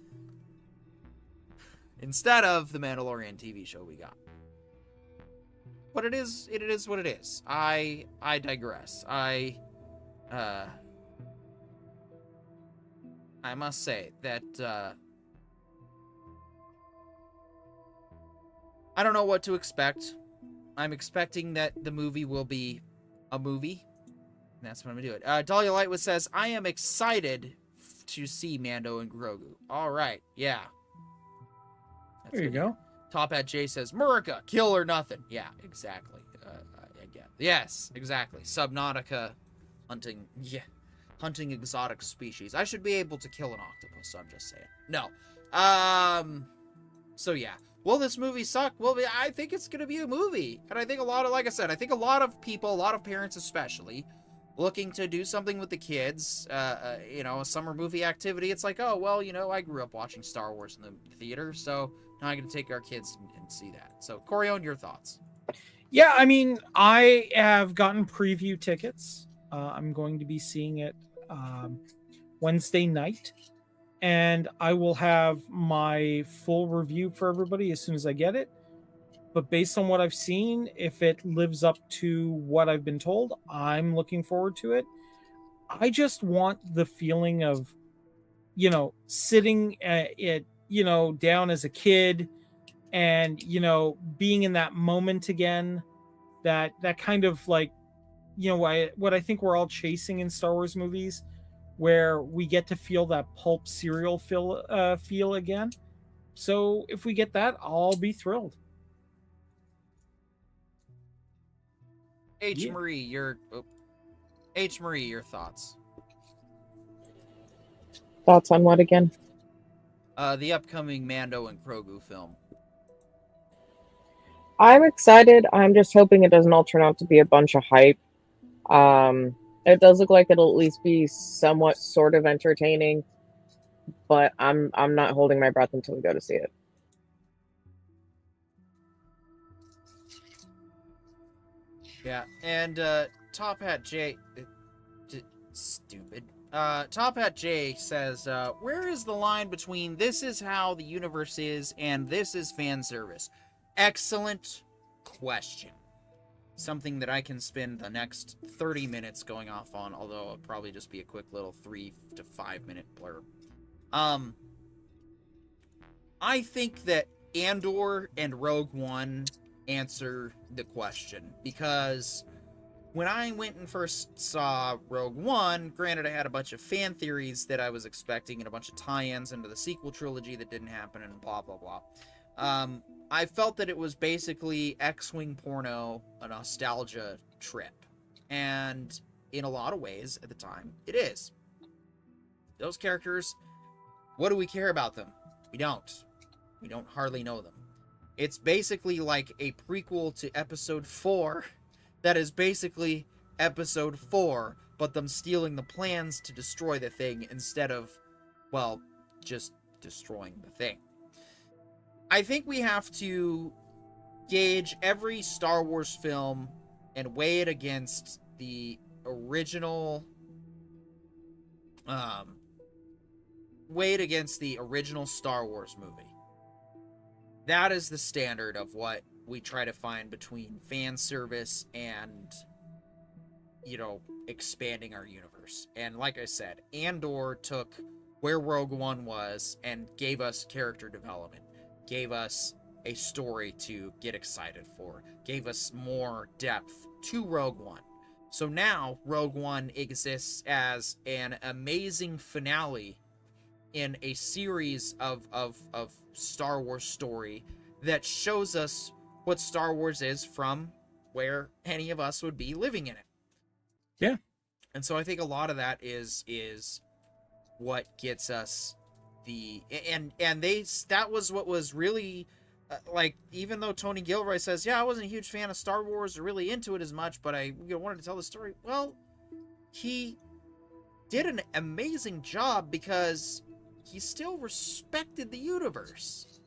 instead of the Mandalorian TV show we got. But it is what it is. I digress. I must say that I don't know what to expect. I'm expecting that the movie will be a movie. And that's what I'm gonna do it. Dahlia Lightwood says, I am excited to see Mando and Grogu. All right, yeah. There you go. Top Hat J says, Murica, kill or nothing. Yeah, exactly. Again. Yes, exactly. Subnautica hunting. Yeah. Hunting exotic species. I should be able to kill an octopus, so I'm just saying. No. So yeah. Will this movie suck? Well, I think it's going to be a movie. And I think like I said, I think a lot of people, a lot of parents especially, looking to do something with the kids, a summer movie activity. It's like, oh, well, I grew up watching Star Wars in the theater, so now I'm going to take our kids and see that. So, Corion, your thoughts? Yeah, I mean, I have gotten preview tickets. I'm going to be seeing it Wednesday night, and I will have my full review for everybody as soon as I get it. But based on what I've seen, if it lives up to what I've been told, I'm looking forward to it. I just want the feeling of, sitting down as a kid and, being in that moment again, that kind of like, what I think we're all chasing in Star Wars movies, where we get to feel that pulp cereal feel again. So if we get that, I'll be thrilled. H. Yeah. Marie, your thoughts? Thoughts on what again? The upcoming Mando and Grogu film. I'm excited. I'm just hoping it doesn't all turn out to be a bunch of hype. It does look like it'll at least be somewhat sort of entertaining, but I'm not holding my breath until we go to see it. Yeah, and Top Hat J, stupid. Top Hat J says, where is the line between this is how the universe is and this is fan service? Excellent question. Something that I can spend the next 30 minutes going off on, although it'll probably just be a quick little 3 to 5 minute blurb. I think that Andor and Rogue One answer the question, because when I went and first saw Rogue One, granted I had a bunch of fan theories that I was expecting and a bunch of tie-ins into the sequel trilogy that didn't happen and blah blah blah. I felt that it was basically X-Wing porno, a nostalgia trip, and in a lot of ways at the time it is. Those characters, what do we care about them? We don't hardly know them. It's basically like a prequel to episode 4 that is basically episode 4, but them stealing the plans to destroy the thing instead of, well, just destroying the thing. I think we have to gauge every Star Wars film and weigh it against the original Star Wars movie. That is the standard of what we try to find between fan service and, expanding our universe. And like I said, Andor took where Rogue One was and gave us character development, gave us a story to get excited for, gave us more depth to Rogue One. So now Rogue One exists as an amazing finale in a series of Star Wars story that shows us what Star Wars is from where any of us would be living in it. Yeah. And so I think a lot of that is what gets us that was what was really even though Tony Gilroy says, yeah, I wasn't a huge fan of Star Wars or really into it as much, but I wanted to tell the story. Well, he did an amazing job because he still respected the universe.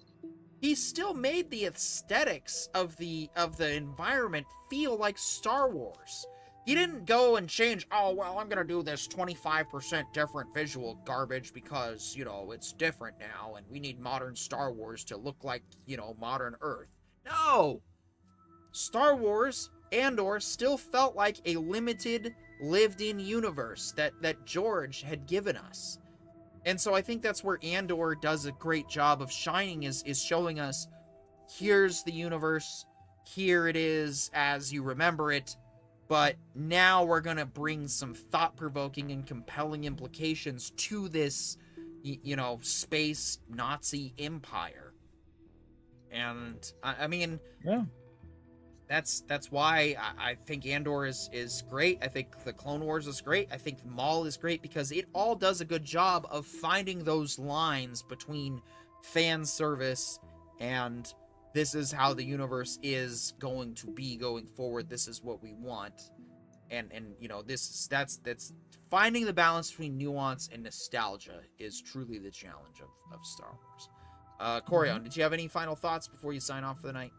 He still made the aesthetics of the environment feel like Star Wars. He didn't go and change, oh, well, I'm going to do this 25% different visual garbage because, it's different now and we need modern Star Wars to look like, modern Earth. No! Star Wars, Andor, still felt like a limited, lived-in universe that George had given us. And so I think that's where Andor does a great job of shining, is showing us, here's the universe, here it is as you remember it, but now we're going to bring some thought-provoking and compelling implications to this, space Nazi empire. And, I mean... Yeah. That's why I think Andor is great. I think the Clone Wars is great. I think Maul is great because it all does a good job of finding those lines between fan service and this is how the universe is going to be going forward. This is what we want. you know, that's finding the balance between nuance and nostalgia is truly the challenge of Star Wars. Corion, did you have any final thoughts before you sign off for the night?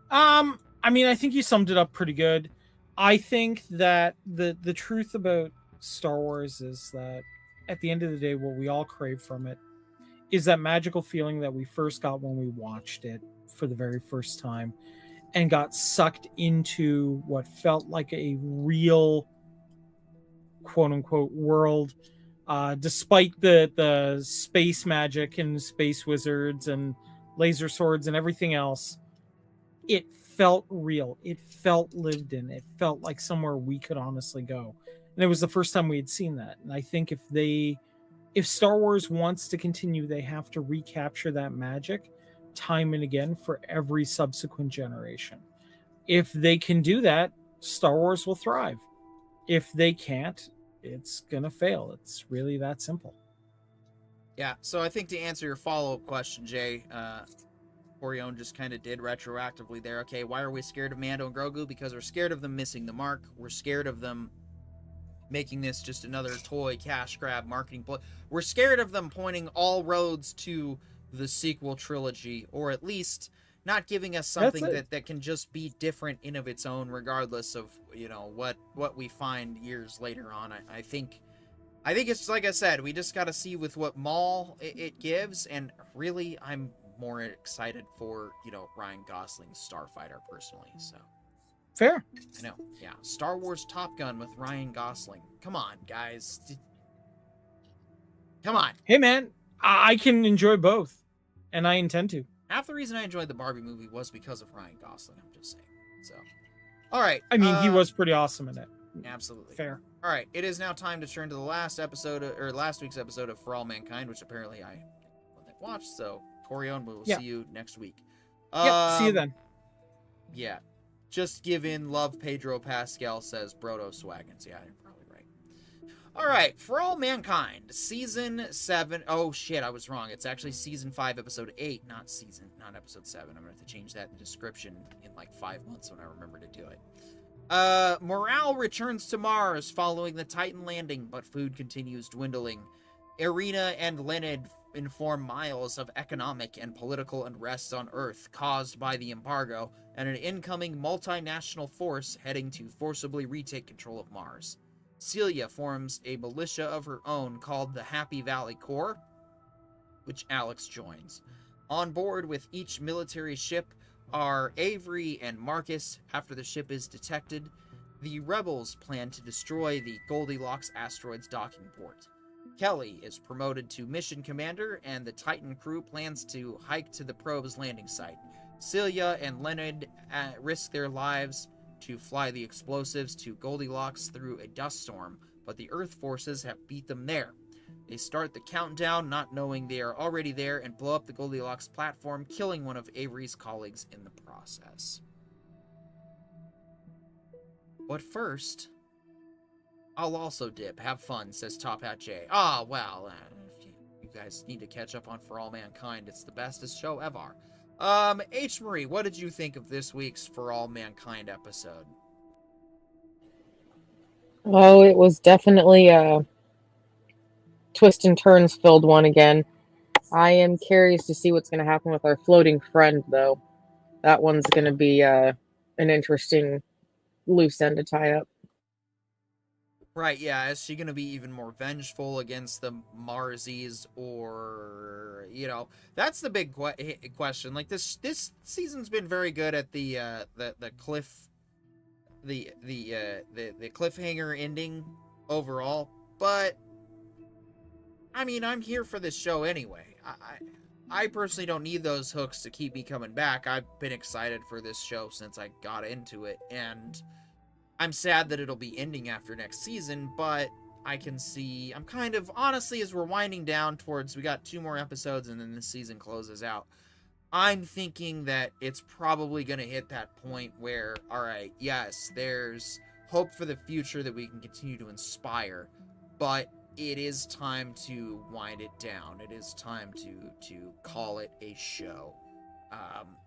I mean, I think you summed it up pretty good. I think that the truth about Star Wars is that at the end of the day, what we all crave from it is that magical feeling that we first got when we watched it for the very first time and got sucked into what felt like a real quote unquote world, despite the space magic and space wizards and laser swords and everything else. It felt real. It felt lived in. It felt like somewhere we could honestly go. And it was the first time we had seen that. And I think if Star Wars wants to continue, they have to recapture that magic time and again for every subsequent generation. If they can do that, Star Wars will thrive. If they can't, it's gonna fail. It's really that simple. Yeah, so I think to answer your follow-up question, Jay, Orion just kind of did retroactively there. Okay, why are we scared of Mando and Grogu? Because we're scared of them missing the mark. We're scared of them making this just another toy cash grab marketing play. We're scared of them pointing all roads to the sequel trilogy, or at least not giving us something that can just be different in of its own, regardless of, you know, what we find years later on. I think it's like I said, we just got to see with what Maul it gives, and really I'm more excited for, you know, Ryan Gosling's Starfighter personally. So fair. I know. Yeah. Star Wars Top Gun with Ryan Gosling. Come on, guys. Come on. Hey man, I can enjoy both, and I intend to. Half the reason I enjoyed the Barbie movie was because of Ryan Gosling. I'm just saying. So, all right. I mean, he was pretty awesome in it. Absolutely. Fair. All right. It is now time to turn to the last week's episode of For All Mankind, which apparently I watched. So, Corion, we will see you next week. Yep, see you then. Yeah. Just give in. Love Pedro Pascal, says Brodo Swaggins. Yeah, you're probably right. All right. For All Mankind, season 7. Oh, shit. I was wrong. It's actually season 5, episode 8, not episode 7. I'm going to have to change that in the description in like 5 months when I remember to do it. Morale returns to Mars following the Titan landing, but food continues dwindling. Irina and Leonid inform Miles of economic and political unrest on Earth caused by the embargo and an incoming multinational force heading to forcibly retake control of Mars. Celia forms a militia of her own called the Happy Valley Corps, which Alex joins. On board with each military ship are Avery and Marcus. After the ship is detected, the rebels plan to destroy the Goldilocks asteroid's docking port. Kelly is promoted to mission commander, and the Titan crew plans to hike to the probe's landing site. Celia and Leonard risk their lives to fly the explosives to Goldilocks through a dust storm, but the Earth forces have beat them there. They start the countdown, not knowing they are already there, and blow up the Goldilocks platform, killing one of Avery's colleagues in the process. But first, I'll also dip. Have fun, says Top Hat J. Well, you guys need to catch up on For All Mankind. It's the bestest show ever. H. Marie, what did you think of this week's For All Mankind episode? Oh, it was definitely a twist and turns filled one again. I am curious to see what's going to happen with our floating friend, though. That one's going to be an interesting loose end to tie up. Right, yeah. Is she going to be even more vengeful against the Marsies, or, you know, that's the big question. Like, this season's been very good at the cliffhanger ending overall, but I mean, I'm here for this show anyway. I personally don't need those hooks to keep me coming back. I've been excited for this show since I got into it, and I'm sad that it'll be ending after next season, but I can see, I'm kind of, honestly, as we're winding down towards, we got 2 more episodes and then this season closes out, I'm thinking that it's probably going to hit that point where, alright, yes, there's hope for the future that we can continue to inspire, but it is time to wind it down. It is time to call it a show.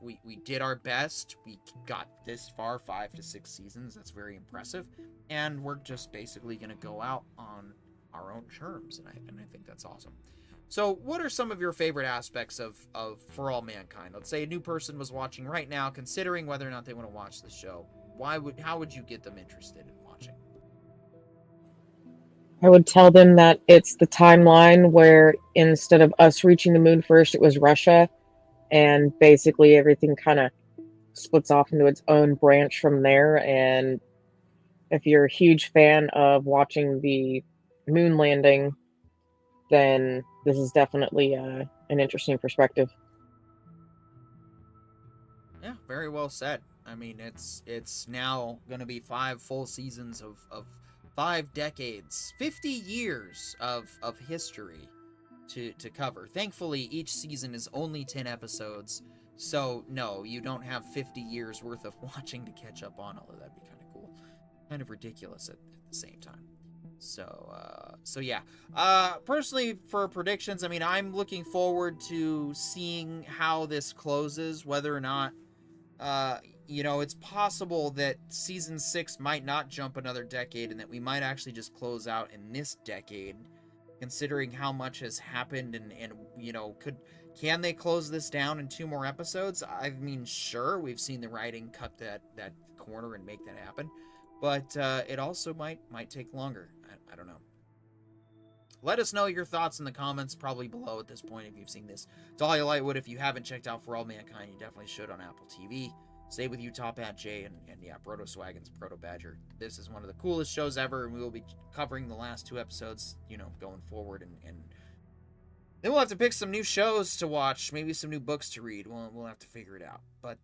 We did our best. We got this far, 5 to 6 seasons. That's very impressive. And we're just basically going to go out on our own terms. And I think that's awesome. So what are some of your favorite aspects of For All Mankind? Let's say a new person was watching right now, considering whether or not they want to watch the show. How would you get them interested in watching? I would tell them that it's the timeline where instead of us reaching the moon first, it was Russia, and basically everything kind of splits off into its own branch from there. And if you're a huge fan of watching the moon landing, then this is definitely an interesting perspective. Yeah, very well said. I mean, it's now going to be 5 full seasons of 5 decades, 50 years of history to cover. Thankfully, each season is only 10 episodes, so no, you don't have 50 years worth of watching to catch up on, although that'd be kind of cool. Kind of ridiculous at the same time. So yeah. Personally, for predictions, I mean, I'm looking forward to seeing how this closes, whether or not, it's possible that season 6 might not jump another decade and that we might actually just close out in this decade, considering how much has happened and can they close this down in 2 more episodes? I mean, sure, we've seen the writing cut that corner and make that happen, but it also might take longer. I don't know. Let us know your thoughts in the comments, probably below at this point if you've seen this. Dahlia Lightwood, if you haven't checked out For All Mankind, you definitely should on Apple TV. Stay with you, Top Hat Jay, and yeah, Proto Swaggins, Proto Badger. This is one of the coolest shows ever, and we will be covering the last 2 episodes, going forward, and then we'll have to pick some new shows to watch, maybe some new books to read. We'll have to figure it out. But,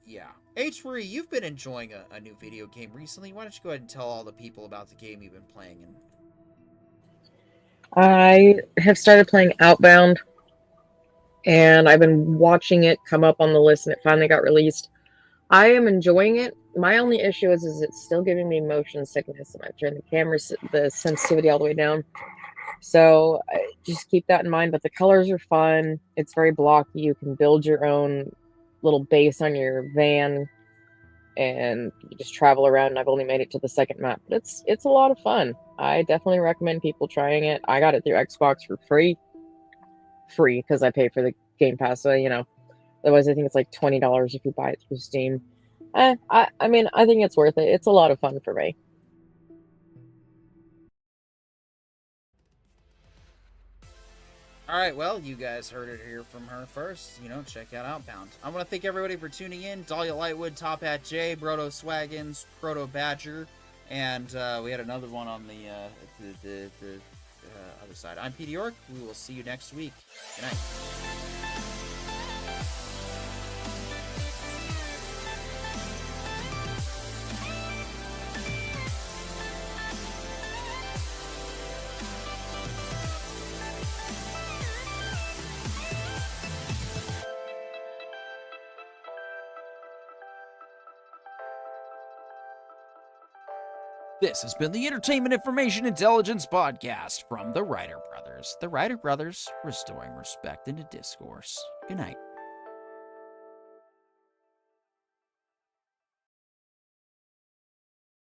yeah. H. Marie, you've been enjoying a new video game recently. Why don't you go ahead and tell all the people about the game you've been playing? And I have started playing Outbound, and I've been watching it come up on the list, and it finally got released. I am enjoying it. My only issue is it's still giving me motion sickness, and I've turned the sensitivity all the way down. So just keep that in mind. But the colors are fun. It's very blocky. You can build your own little base on your van, and you just travel around. And I've only made it to the 2nd map, but it's a lot of fun. I definitely recommend people trying it. I got it through Xbox for free because I pay for the Game Pass. So otherwise I think it's like $20 if you buy it through Steam. I mean, I think it's worth it. It's a lot of fun for me. all right, well, you guys heard it here from her first. Check out Outbound. I want to thank everybody for tuning in. Dahlia Lightwood, Top Hat Jay, Proto Swaggins, Proto Badger, and we had another one on the other side. I'm Petey York. We will see you next week. Good night. This has been the Entertainment Information Intelligence Podcast from the Writer Brothers. The Writer Brothers, restoring respect into discourse. Good night.